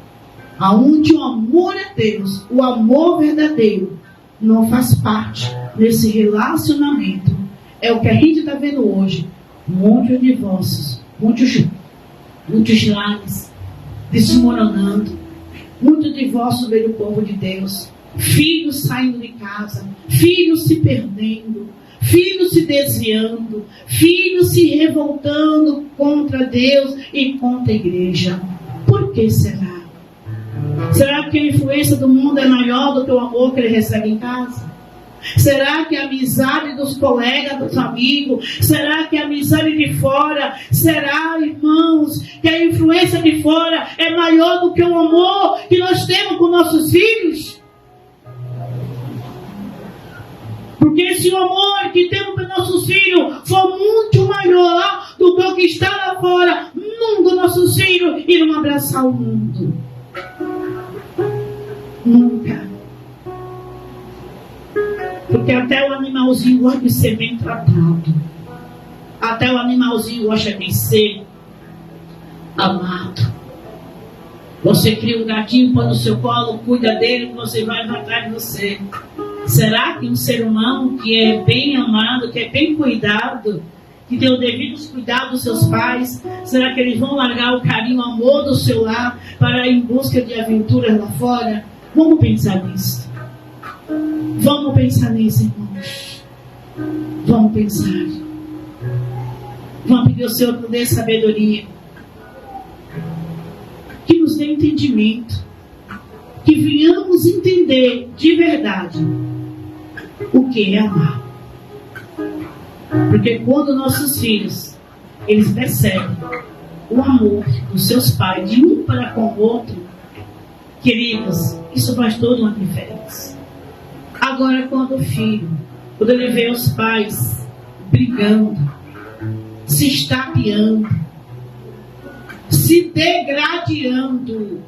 aonde o amor a Deus, o amor verdadeiro, não faz parte desse relacionamento. É o que a gente está vendo hoje. Muitos divórcios, muitos lares desmoronando, muito divórcio no meio do povo de Deus, filhos saindo de casa, filhos se perdendo, filhos se desviando, filhos se revoltando contra Deus e contra a igreja. Por que será? Será que a influência do mundo é maior do que o amor que ele recebe em casa? Será que a amizade dos colegas, dos amigos? Será que a amizade de fora? Será, irmãos, que a influência de fora é maior do que o amor que nós temos com nossos filhos? Porque se o amor que temos para nossos filhos for muito maior do que o que está lá fora, nunca nossos filhos irão abraçar o mundo. Nunca. Porque até o animalzinho gosta de ser bem tratado. Até o animalzinho gosta de ser amado. Você cria um gatinho, põe no seu colo, cuida dele, você vai atrás de você. Será que um ser humano que é bem amado, que é bem cuidado, que tem o devido cuidado dos seus pais, será que eles vão largar o carinho, o amor do seu lar para ir em busca de aventuras lá fora? Vamos pensar nisso. Vamos pensar nisso, irmãos. Vamos pensar. Vamos pedir ao Senhor que nos dê sabedoria, que nos dê entendimento, que venhamos entender de verdade o que é amar. Porque quando nossos filhos, eles percebem o amor dos seus pais de um para com o outro, queridos, isso faz toda uma diferença. Agora, quando ele vê os pais brigando, se estapeando, se degradando,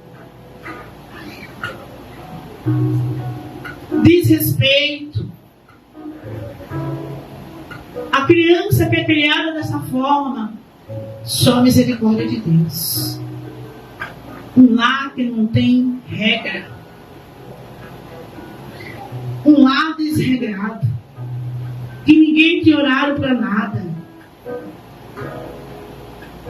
desrespeito, a criança que é criada dessa forma, só a misericórdia de Deus. Um lar que não tem regra. Um lar desregrado. Que ninguém tem horário para nada.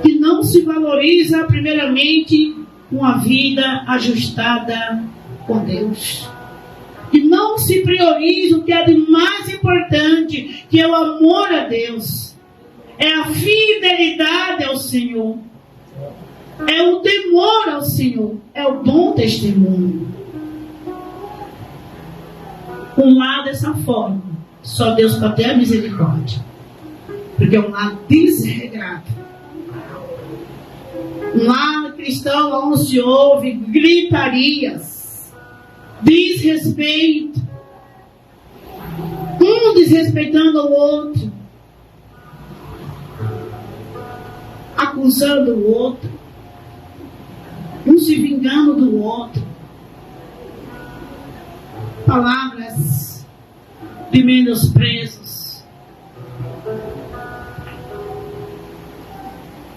Que não se valoriza primeiramente com a vida ajustada com Deus. Que não se prioriza o que é de mais importante, que é o amor a Deus. É a fidelidade ao Senhor. É o temor ao Senhor. É o bom testemunho. Um lar dessa forma, só Deus pode ter a misericórdia. Porque é um lar desregrado. Um lar cristão onde se ouve gritarias, desrespeito, um desrespeitando o outro, acusando o outro, um se vingando do outro. Palavras de menosprezos.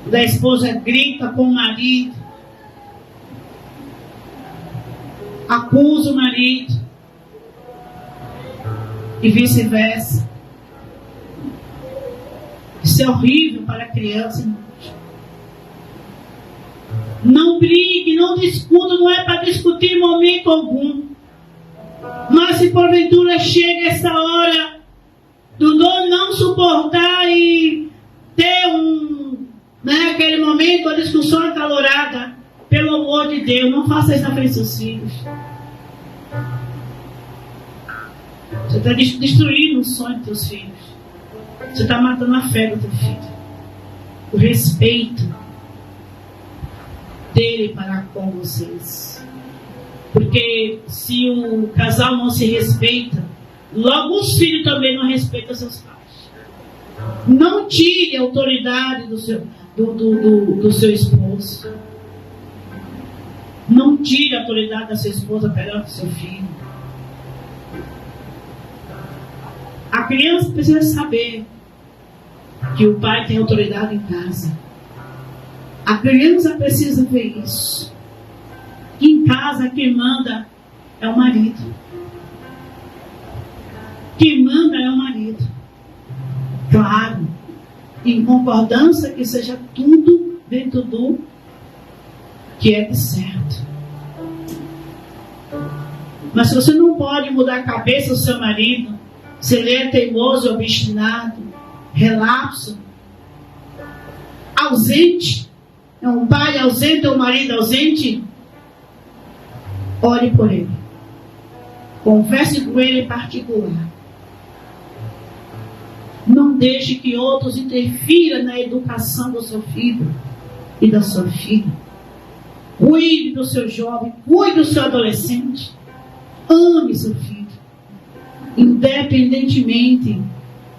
Da esposa grita com o marido, acusa o marido e vice-versa. Isso é horrível para a criança. Não brigue, não discuta, não é para discutir em momento algum. Mas se porventura chega essa hora do dono não suportar e ter aquele momento, a discussão acalorada, pelo amor de Deus, não faça isso na frente dos seus filhos. Você está destruindo o sonho dos teus filhos. Você está matando a fé do teu filho. O respeito dele para com vocês. Porque se o casal não se respeita, logo os filhos também não respeitam seus pais. Não tire a autoridade do seu esposo. Não tire a autoridade da sua esposa perante o seu filho. A criança precisa saber que o pai tem autoridade em casa. A criança precisa ver isso. Em casa quem manda é o marido. Quem manda é o marido. Claro, em concordância que seja tudo dentro do que é de certo. Mas se você não pode mudar a cabeça do seu marido, se ele é teimoso, obstinado, relapso, ausente, é um pai ausente, é um marido ausente, Ore por ele. Converse com ele em particular. Não deixe que outros interfiram na educação do seu filho e da sua filha. Cuide do seu jovem, cuide do seu adolescente. Ame seu filho, independentemente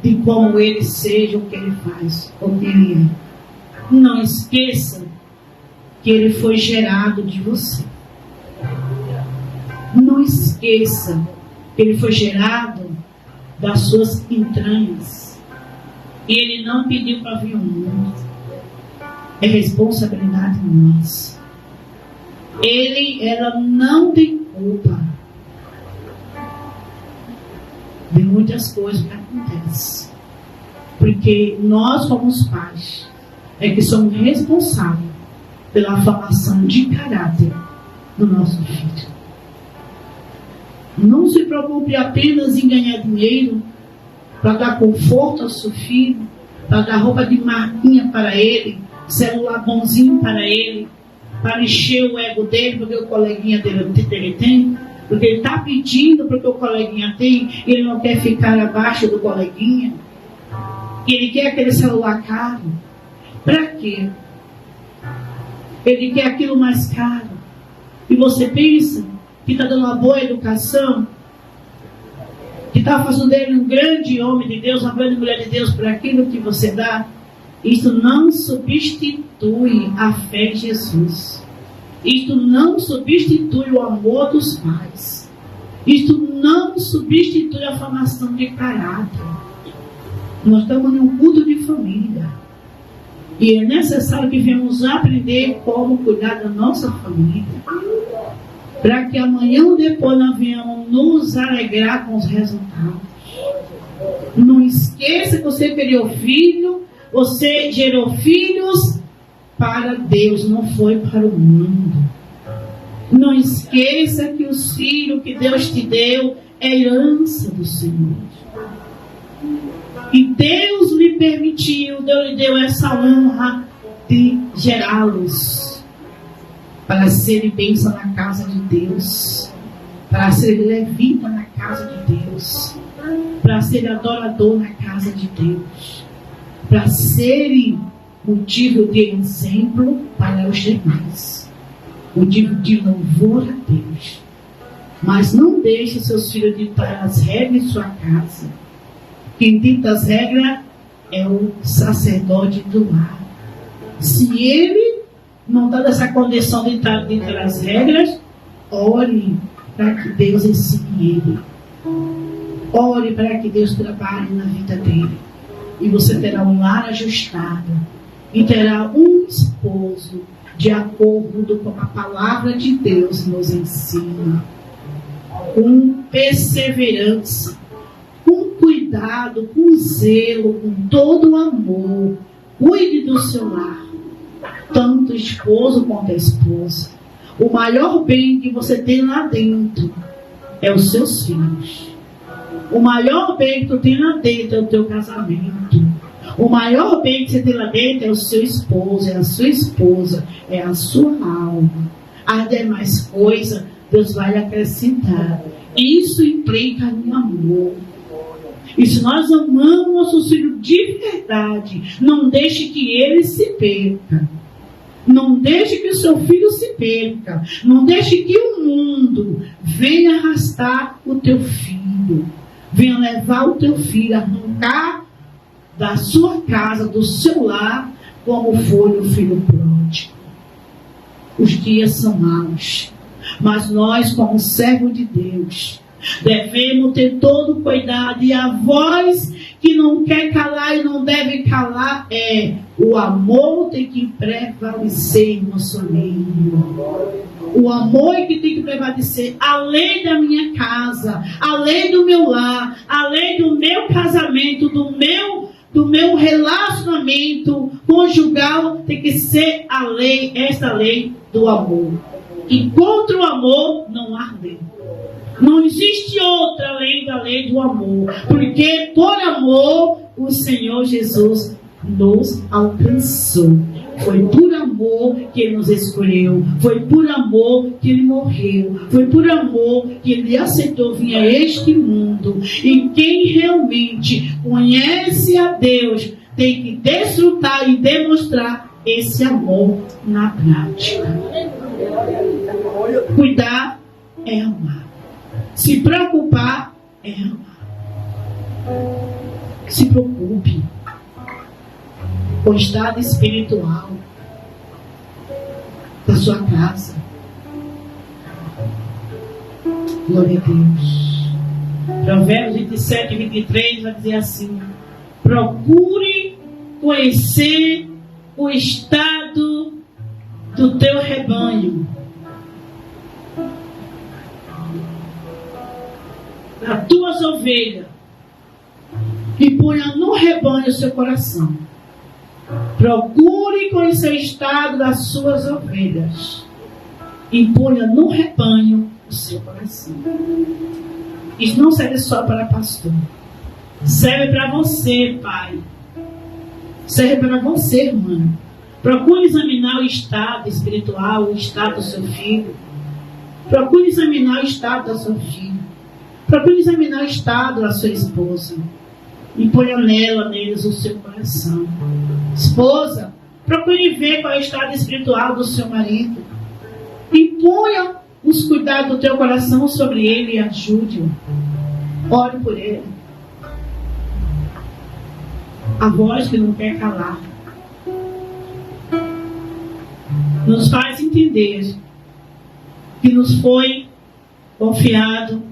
de como ele seja, o que ele faz, o que ele é. Não esqueça que ele foi gerado de você. Não esqueça que ele foi gerado das suas entranhas. E ele não pediu para vir ao mundo. É responsabilidade nossa. Ela não tem culpa de muitas coisas que acontecem. Porque nós, como os pais, é que somos responsáveis pela formação de caráter do nosso filho. Não se preocupe apenas em ganhar dinheiro para dar conforto ao seu filho, para dar roupa de marquinha para ele, celular bonzinho para ele, para encher o ego dele, porque o coleguinha dele tem, porque ele está pedindo porque o coleguinha tem, e ele não quer ficar abaixo do coleguinha, e ele quer aquele celular caro. Para quê? Ele quer aquilo mais caro. E você pensa que está dando uma boa educação, que está fazendo dele um grande homem de Deus, uma grande mulher de Deus por aquilo que você dá. Isso não substitui a fé em Jesus. Isto não substitui o amor dos pais. Isto não substitui a formação de caráter. Nós estamos em um culto de família. E é necessário que venhamos aprender como cuidar da nossa família. Para que amanhã ou depois nós venhamos nos alegrar com os resultados. Não esqueça que você criou filho, você gerou filhos para Deus, não foi para o mundo. Não esqueça que os filhos que Deus te deu é herança do Senhor. E Deus lhe permitiu, Deus lhe deu essa honra de gerá-los para serem bênção na casa de Deus, para serem levita na casa de Deus, para serem adorador na casa de Deus, para serem motivo de exemplo para os demais, motivo de louvor a Deus. Mas não deixe seus filhos ditar as regras em sua casa. Quem dita as regras é o sacerdote do lar. Se ele não está nessa condição de estar dentro das regras, ore para que Deus ensine ele. Ore para que Deus trabalhe na vida dele. E você terá um lar ajustado. E terá um esposo de acordo com a palavra de Deus nos ensina. Com perseverança, com cuidado, com zelo, com todo o amor. Cuide do seu lar. Tanto o esposo quanto a esposa. O maior bem que você tem lá dentro é os seus filhos. O maior bem que tu tem lá dentro é o teu casamento. O maior bem que você tem lá dentro é o seu esposo, é a sua esposa, é a sua alma. As demais coisas Deus vai acrescentar. Isso implica no amor. E se nós amamos nossos filhos de verdade, não deixe que ele se perca. Não deixe que o seu filho se perca. Não deixe que o mundo venha arrastar o teu filho. Venha levar o teu filho, arrancar da sua casa, do seu lar, como foi o filho pródigo. Os dias são maus. Mas nós, como servos de Deus, devemos ter todo cuidado. E a voz que não quer calar e não deve calar é: o amor tem que prevalecer em nosso meio. O amor é que tem que prevalecer além da minha casa, além do meu lar, além do meu casamento, do meu relacionamento conjugal. Tem que ser a lei, esta lei do amor. E contra o amor não há lei. Não existe outra além da lei do amor. Porque por amor o Senhor Jesus nos alcançou. Foi por amor amor que Ele nos escolheu. Foi por amor que Ele morreu. Foi por amor que Ele aceitou vir a este mundo. E quem realmente conhece a Deus tem que desfrutar e demonstrar esse amor na prática. Cuidar é amar. Se preocupar é amar. Se preocupe com o estado espiritual da sua casa. Glória a Deus. Provérbios 27 e 23 vai dizer assim: procure conhecer o estado do teu rebanho, das tuas ovelhas, e ponha no rebanho o seu coração. Procure conhecer o estado das suas ovelhas e ponha no rebanho o seu coração. Isso não serve só para pastor. Serve para você, pai. Serve para você, irmã. Procure examinar o estado espiritual, o estado do seu filho. Procure examinar o estado da sua filha. Procure examinar o estado da sua esposa. E ponha neles o seu coração. Esposa, procure ver qual é o estado espiritual do seu marido. E ponha os cuidados do teu coração sobre ele e ajude-o. Ore por ele. A voz que não quer calar nos faz entender que nos foi confiado,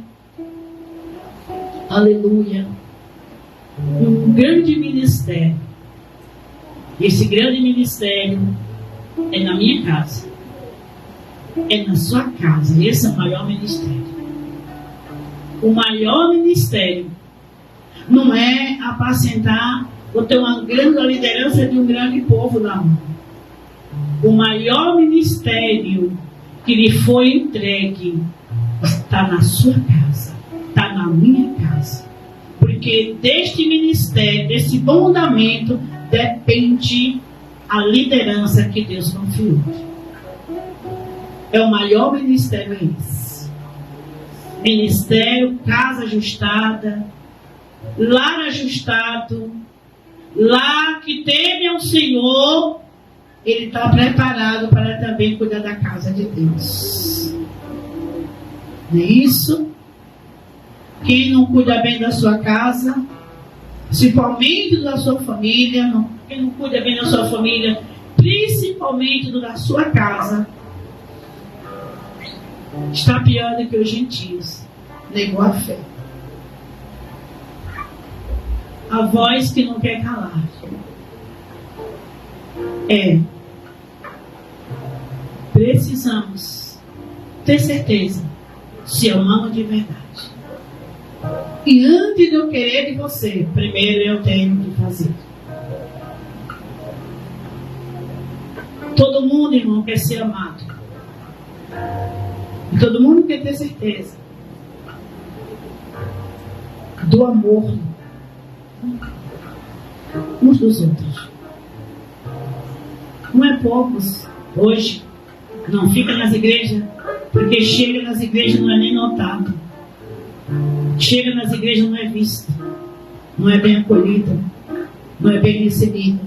aleluia, um grande ministério. Esse grande ministério é na minha casa, é na sua casa. Esse é o maior ministério. O maior ministério não é apacentar ou ter uma grande liderança de um grande povo, não. O maior ministério que lhe foi entregue está na sua casa, está na minha casa. Porque deste ministério, desse bom andamento, depende a liderança que Deus confiou. É o maior ministério esse. Ministério, casa ajustada, lar ajustado, lar que teme ao Senhor, ele está preparado para também cuidar da casa de Deus. Não é isso? Quem não cuida bem da sua casa, principalmente da sua família, quem não cuida bem da sua família, principalmente da sua casa, está pior do que os gentios. Negou a fé. A voz que não quer calar. Precisamos ter certeza se amamos de verdade. E antes de eu querer de você, primeiro eu tenho que fazer. Todo mundo, irmão, quer ser amado. E todo mundo quer ter certeza do amor uns dos outros. Não é poucos hoje não fica nas igrejas, porque chega nas igrejas não é nem notado, chega nas igrejas não é visto, não é bem acolhido, não é bem recebido,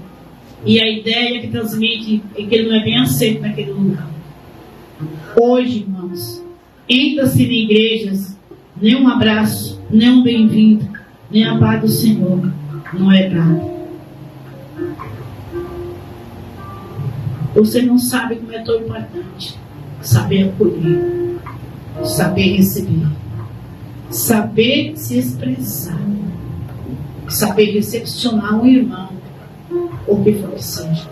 e a ideia que transmite é que ele não é bem aceito naquele lugar. Hoje, irmãos, entra-se em igrejas, nem um abraço, nem um bem-vindo, nem a paz do Senhor não é dado. Você não sabe como é tão importante saber acolher, saber receber, saber se expressar, saber recepcionar um irmão, ou que for que seja.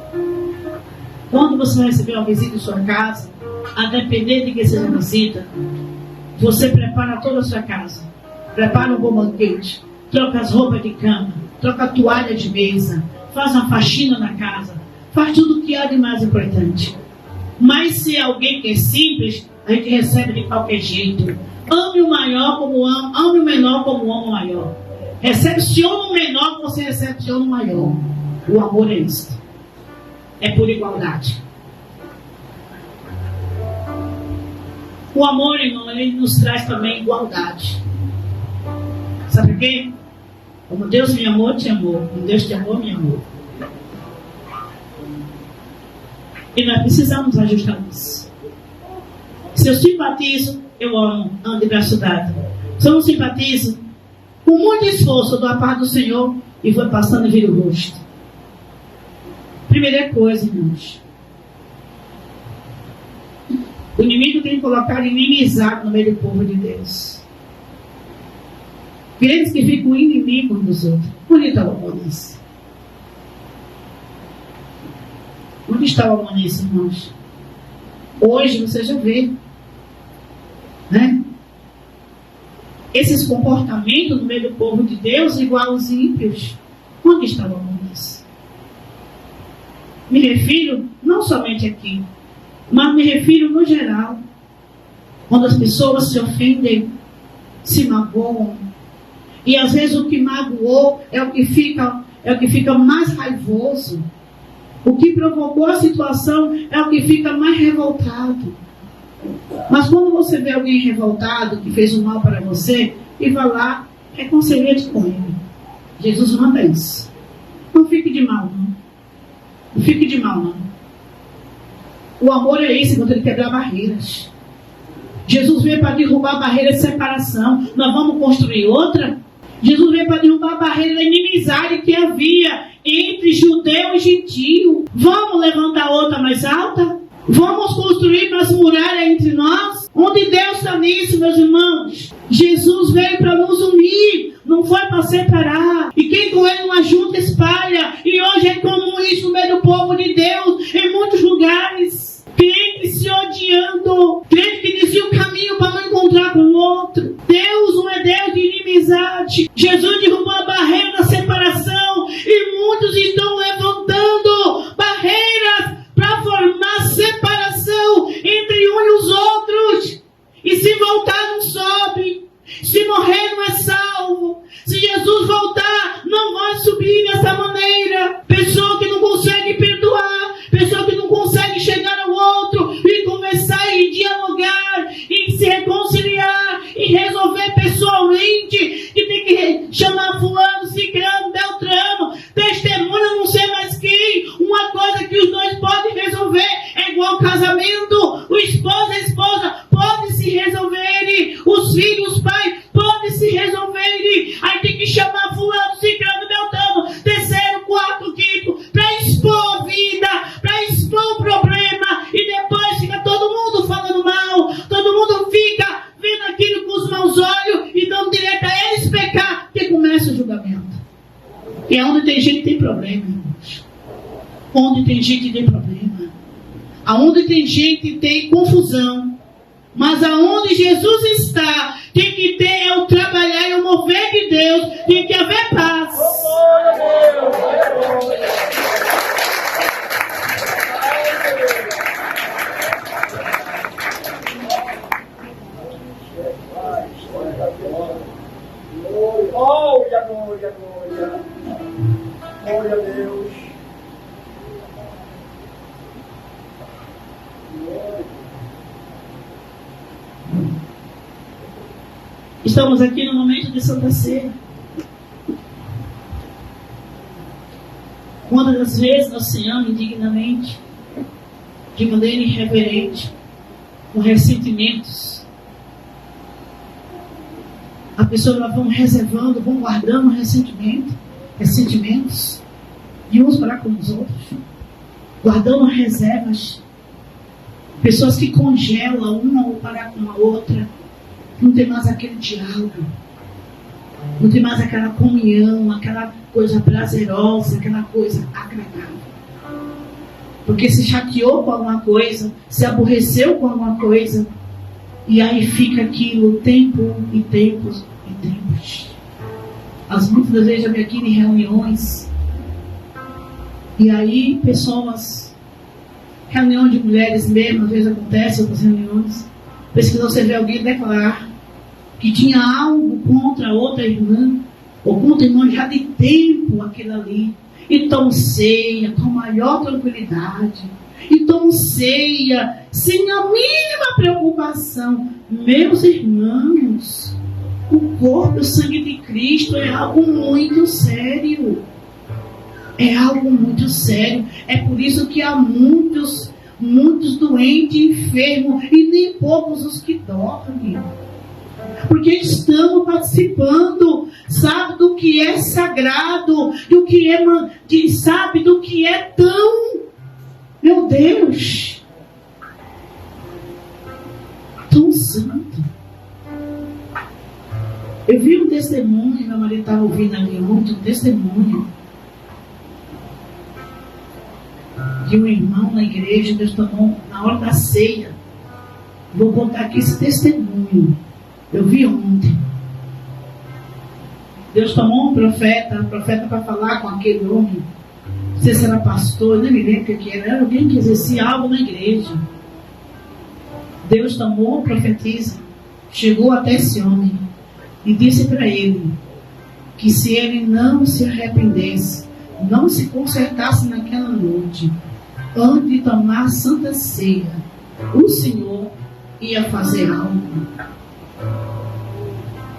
Quando você vai receber uma visita em sua casa, a depender de que seja a visita, você prepara toda a sua casa, prepara um bom banquete, troca as roupas de cama, troca a toalha de mesa, faz uma faxina na casa, faz tudo o que há de mais importante. Mas se alguém que é simples, a gente recebe de qualquer jeito. Ame o maior como ama, ame o menor como ama o maior. Recepciona o menor como você recepciona o maior. O amor é isso. É por igualdade. O amor, irmão, ele nos traz também igualdade. Sabe por quê? Como Deus me amou, te amou. Como Deus te amou, me amou. E nós precisamos ajustar isso. Se eu simpatizo, eu amo, ando de braço dado. Se eu não simpatizo, com muito esforço, eu dou a paz do Senhor e vou passando e viro o rosto. Primeira coisa, irmãos. O inimigo tem colocado inimizade no meio do povo de Deus. Crentes que ficam inimigos dos outros. Onde está o amor nisso? Onde está o amor nisso, irmãos? Hoje você já vê, né? Esses comportamentos no meio do povo de Deus igual aos ímpios. Onde está o amor nisso? Me refiro não somente aqui, mas me refiro no geral. Quando as pessoas se ofendem, se magoam, e às vezes o que magoou é o que fica mais raivoso. O que provocou a situação é o que fica mais revoltado. Mas quando você vê alguém revoltado, que fez um mal para você, e vai lá, reconcilia-te com ele. Jesus manda isso. Não fique de mal, não. Não fique de mal, não. O amor é isso, quando ele quebrar barreiras. Jesus veio para derrubar a barreira de separação. Nós vamos construir outra? Jesus veio para derrubar a barreira da inimizade que havia entre judeu e gentio. Vamos levantar outra mais alta? Vamos construir mais muralha entre nós? Onde Deus está nisso, meus irmãos? Jesus veio para nos unir, não foi para separar. E quem com ele não ajunta, espalha. E hoje é comum isso no meio do povo de Deus, em muitos lugares. Crentes se odiando, crentes que desviam o caminho para não encontrar com o outro. Deus não é Deus de inimizade. Jesus derrubou a barreira da separação e muitos estão levantando barreiras para formar separação entre um e os outros. E se voltar não sobe, se morrer não é salvo. Se Jesus voltar, não vai subir dessa maneira. Pessoa que não consegue perdoar, pessoa que não consegue chegar ao outro e conversar e dialogar e se reconciliar e resolver pessoalmente, que tem que chamar fulano, ciclano, beltrano, testemunha, não sei mais quem. Uma coisa que os dois podem resolver é igual casamento. O esposo e a esposa podem se resolver, os filhos, os pais podem se resolver. Aí tem que chamar fulano, ciclano, beltrano, terceiro, quarto, quinto, para expor a vida, para expor o problema, e depois fica todo mundo falando mal, todo mundo fica vendo aquilo com os maus olhos e dando direito a eles pecar, que começa o julgamento. E é onde tem gente que tem problema, irmãos. Onde tem gente que tem problema. Aonde tem gente que tem confusão. Mas aonde Jesus está, tem que ter o trabalhar e o mover de Deus, tem que haver paz. Glória, glória, glória. Glória a Deus. Estamos aqui no momento de Santa Ceia. Quantas das vezes nós ceamos indignamente, de maneira irreverente, com ressentimentos. A pessoa nós vamos reservando, vamos guardando ressentimentos de uns para com os outros, guardando reservas. Pessoas que congelam uma para com a outra. Não tem mais aquele diálogo, não tem mais aquela comunhão, aquela coisa prazerosa, aquela coisa agradável. Porque se chateou com alguma coisa, se aborreceu com alguma coisa, e aí fica aquilo tempo e tempos e tempos. Muitas das vezes eu venho aqui em reuniões, e aí pessoas, reunião de mulheres mesmo, às vezes acontece outras reuniões, pesquisou, você vê alguém declarar que tinha algo contra outra irmã, ou contra o irmão já de tempo aquilo ali, e toma ceia com maior tranquilidade, e tomam ceia sem a mínima preocupação. Meus irmãos, o corpo e o sangue de Cristo é algo muito sério. É algo muito sério. É por isso que há muitos doentes, enfermos, e nem poucos os que dormem. Porque estamos participando, sabe, do que é sagrado, do que é, sabe, do que é tão, meu Deus, tão santo. Eu vi um testemunho, meu marido estava ouvindo ali muito, um testemunho de um irmão na igreja. Deus tomou na hora da ceia. Vou contar aqui esse testemunho. Eu vi ontem. Deus tomou um profeta para falar com aquele homem. Não sei se era pastor, nem me lembro o que era alguém que exercia algo na igreja. Deus tomou, profetiza, chegou até esse homem e disse para ele que se ele não se arrependesse, não se consertasse naquela noite, antes de tomar a Santa Ceia, o Senhor ia fazer algo.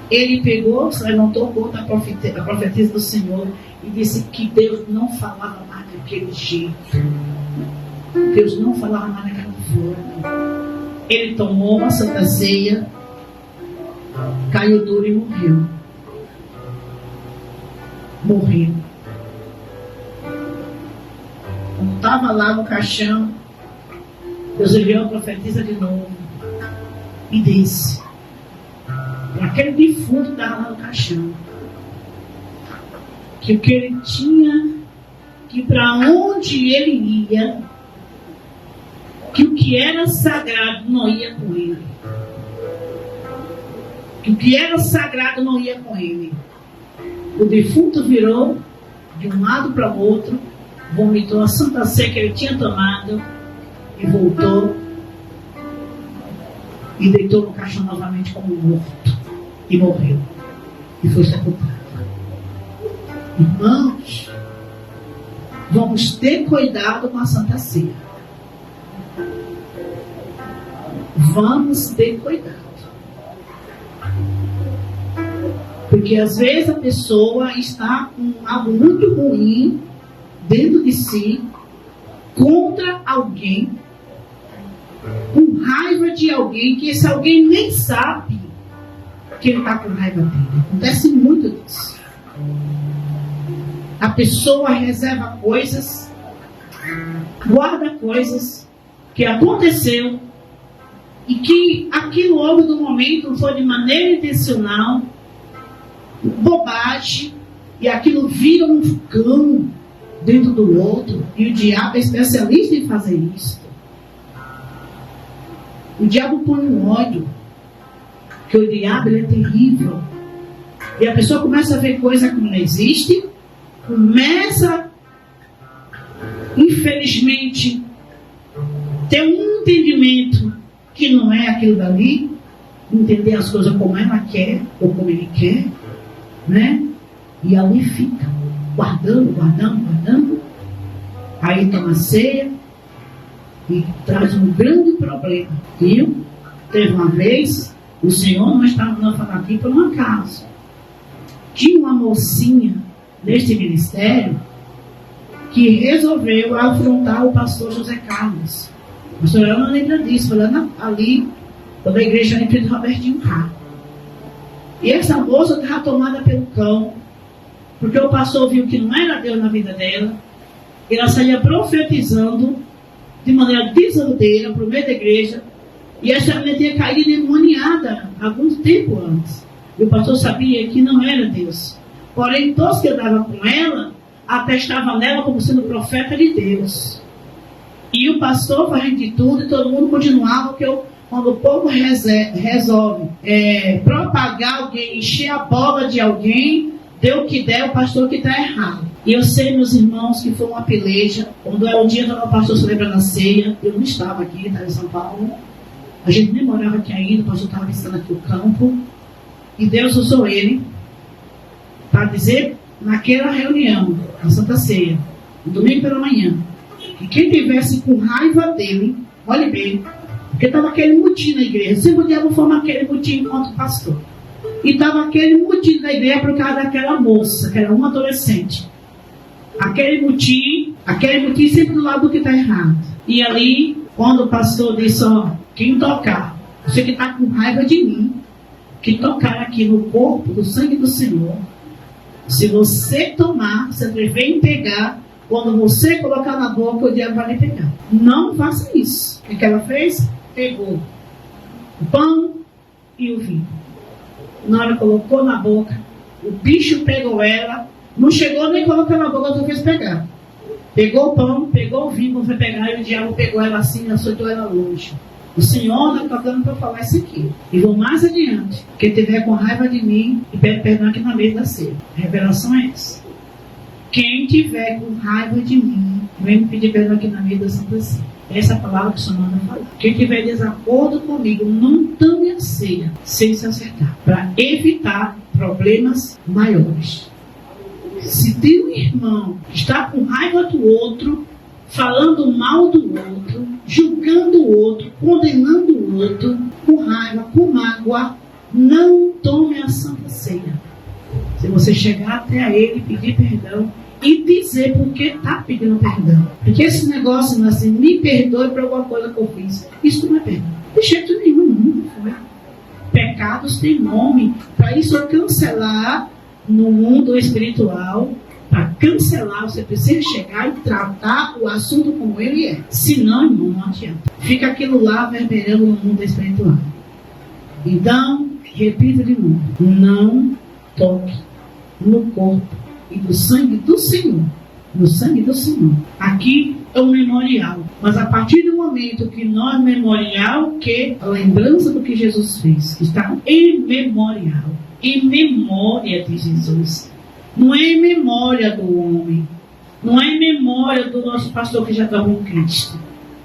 Ele pegou, levantou contra a profetisa do Senhor e disse que Deus não falava mais daquele jeito. Deus não falava mais daquela forma. Ele tomou a Santa Ceia, caiu duro e morreu. Morreu. Quando estava lá no caixão, Deus enviou a profetisa de novo e disse: aquele defunto estava lá no caixão, que o que ele tinha, que para onde ele ia, que o que era sagrado não ia com ele. Que o que era sagrado não ia com ele. O defunto virou de um lado para o outro, vomitou a Santa Ceia que ele tinha tomado e voltou e deitou no caixão novamente como morto e morreu e foi sepultado. Irmãos, vamos ter cuidado com a Santa Ceia. Vamos ter cuidado. Porque às vezes a pessoa está com algo muito ruim dentro de si, contra alguém, com raiva de alguém, que esse alguém nem sabe que ele está com raiva dele. Acontece muito disso. A pessoa reserva coisas, guarda coisas que aconteceu e que aquilo houve no momento, foi de maneira intencional, bobagem, e aquilo vira um cão dentro do outro, e o diabo é especialista em fazer isso. O diabo põe um ódio, que o diabo ele é terrível, e a pessoa começa a ver coisa que não existe, começa, infelizmente, ter um entendimento que não é aquilo dali, entender as coisas como ela quer, ou como ele quer, né? E ali fica, guardando. Aí toma ceia e traz um grande problema. Viu? Teve uma vez, o Senhor não estava não falando aqui por um acaso. Tinha uma mocinha neste ministério que resolveu afrontar o pastor José Carlos. A pastora não lembra disso, falando ali, quando a igreja entra de Robertinho Carlos. E essa moça estava tomada pelo cão, porque o pastor viu que não era Deus na vida dela. Ela saía profetizando de maneira desordeira para o meio da igreja. E essa mulher tinha caído endemoniada algum tempo antes. E o pastor sabia que não era Deus. Porém, todos que andavam com ela atestavam nela como sendo profeta de Deus. E o pastor fazendo de tudo e todo mundo continuava, porque quando o povo resolve propagar alguém, encher a bola de alguém, deu o que der, o pastor que está errado. E eu sei, meus irmãos, que foi uma peleja. Quando é o dia do pastor celebrando a ceia, eu não estava aqui, estava em São Paulo. A gente nem morava aqui ainda, o pastor estava visitando aqui o campo. E Deus usou ele para dizer, naquela reunião, na Santa Ceia, no domingo pela manhã, que quem tivesse com raiva dele, olhe bem, porque estava aquele motim na igreja, sempre o diabo formar aquele motim enquanto pastor. E estava aquele motim na igreja por causa daquela moça, que era uma adolescente. Aquele motim sempre do lado do que está errado. E ali, quando o pastor disse, ó, quem tocar, você que está com raiva de mim, que tocar aqui no corpo, do sangue do Senhor, se você tomar, você atrever em pegar, quando você colocar na boca, o diabo vai lhe pegar. Não faça isso. O que ela fez? Pegou o pão e o vinho. Na hora colocou na boca, o bicho pegou ela, não chegou nem colocar na boca, só fez pegar. Pegou o pão, pegou o vinho, foi pegar, e o diabo pegou ela assim e soltou ela longe. O Senhor está dando para falar isso aqui. E vou mais adiante. Quem tiver com raiva de mim, e pede perdão aqui na mesa da ceia. A revelação é essa. Quem tiver com raiva de mim, vem me pedir perdão aqui na mesa da Santa Ceia. Essa é a palavra que o Senhor manda falar. Quem tiver desacordo comigo, não tome a ceia sem se acertar. Para evitar problemas maiores. Se tem um irmão que está com raiva do outro, falando mal do outro, julgando o outro, condenando o outro, com raiva, com mágoa, não tome a Santa Ceia. Se você chegar até a ele, pedir perdão e dizer por que está pedindo perdão. Porque esse negócio não é assim, me perdoe por alguma coisa que eu fiz. Isso não é perdão. De jeito nenhum, não foi. Pecados têm nome. Para isso cancelar no mundo espiritual, para cancelar, você precisa chegar e tratar o assunto como ele é. Senão, não adianta. Fica aquilo lá vermelhando no mundo espiritual. Então, repito de novo. Não toque no corpo e no sangue do Senhor. No sangue do Senhor. Aqui é um memorial. Mas a partir do momento que nós memorial, que a lembrança do que Jesus fez está em memorial. Em memória de Jesus. Não é em memória do homem. Não é em memória do nosso pastor que já está com Cristo.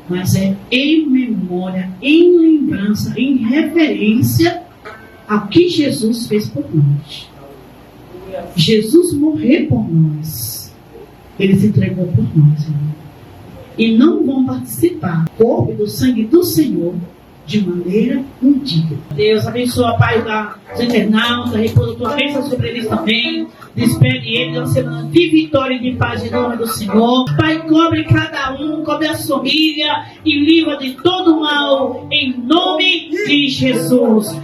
Mas é em memória, em lembrança, em referência ao que Jesus fez por nós. Jesus morreu por nós. Ele se entregou por nós. Irmão. E não vão participar do corpo e do sangue do Senhor de maneira indigna. Deus abençoa, Pai, dos internautas, repousa a tua bênção sobre eles também. Despede eles uma semana de vitória e de paz em nome do Senhor. Pai, cobre cada um, cobre a família e livra de todo mal em nome de Jesus.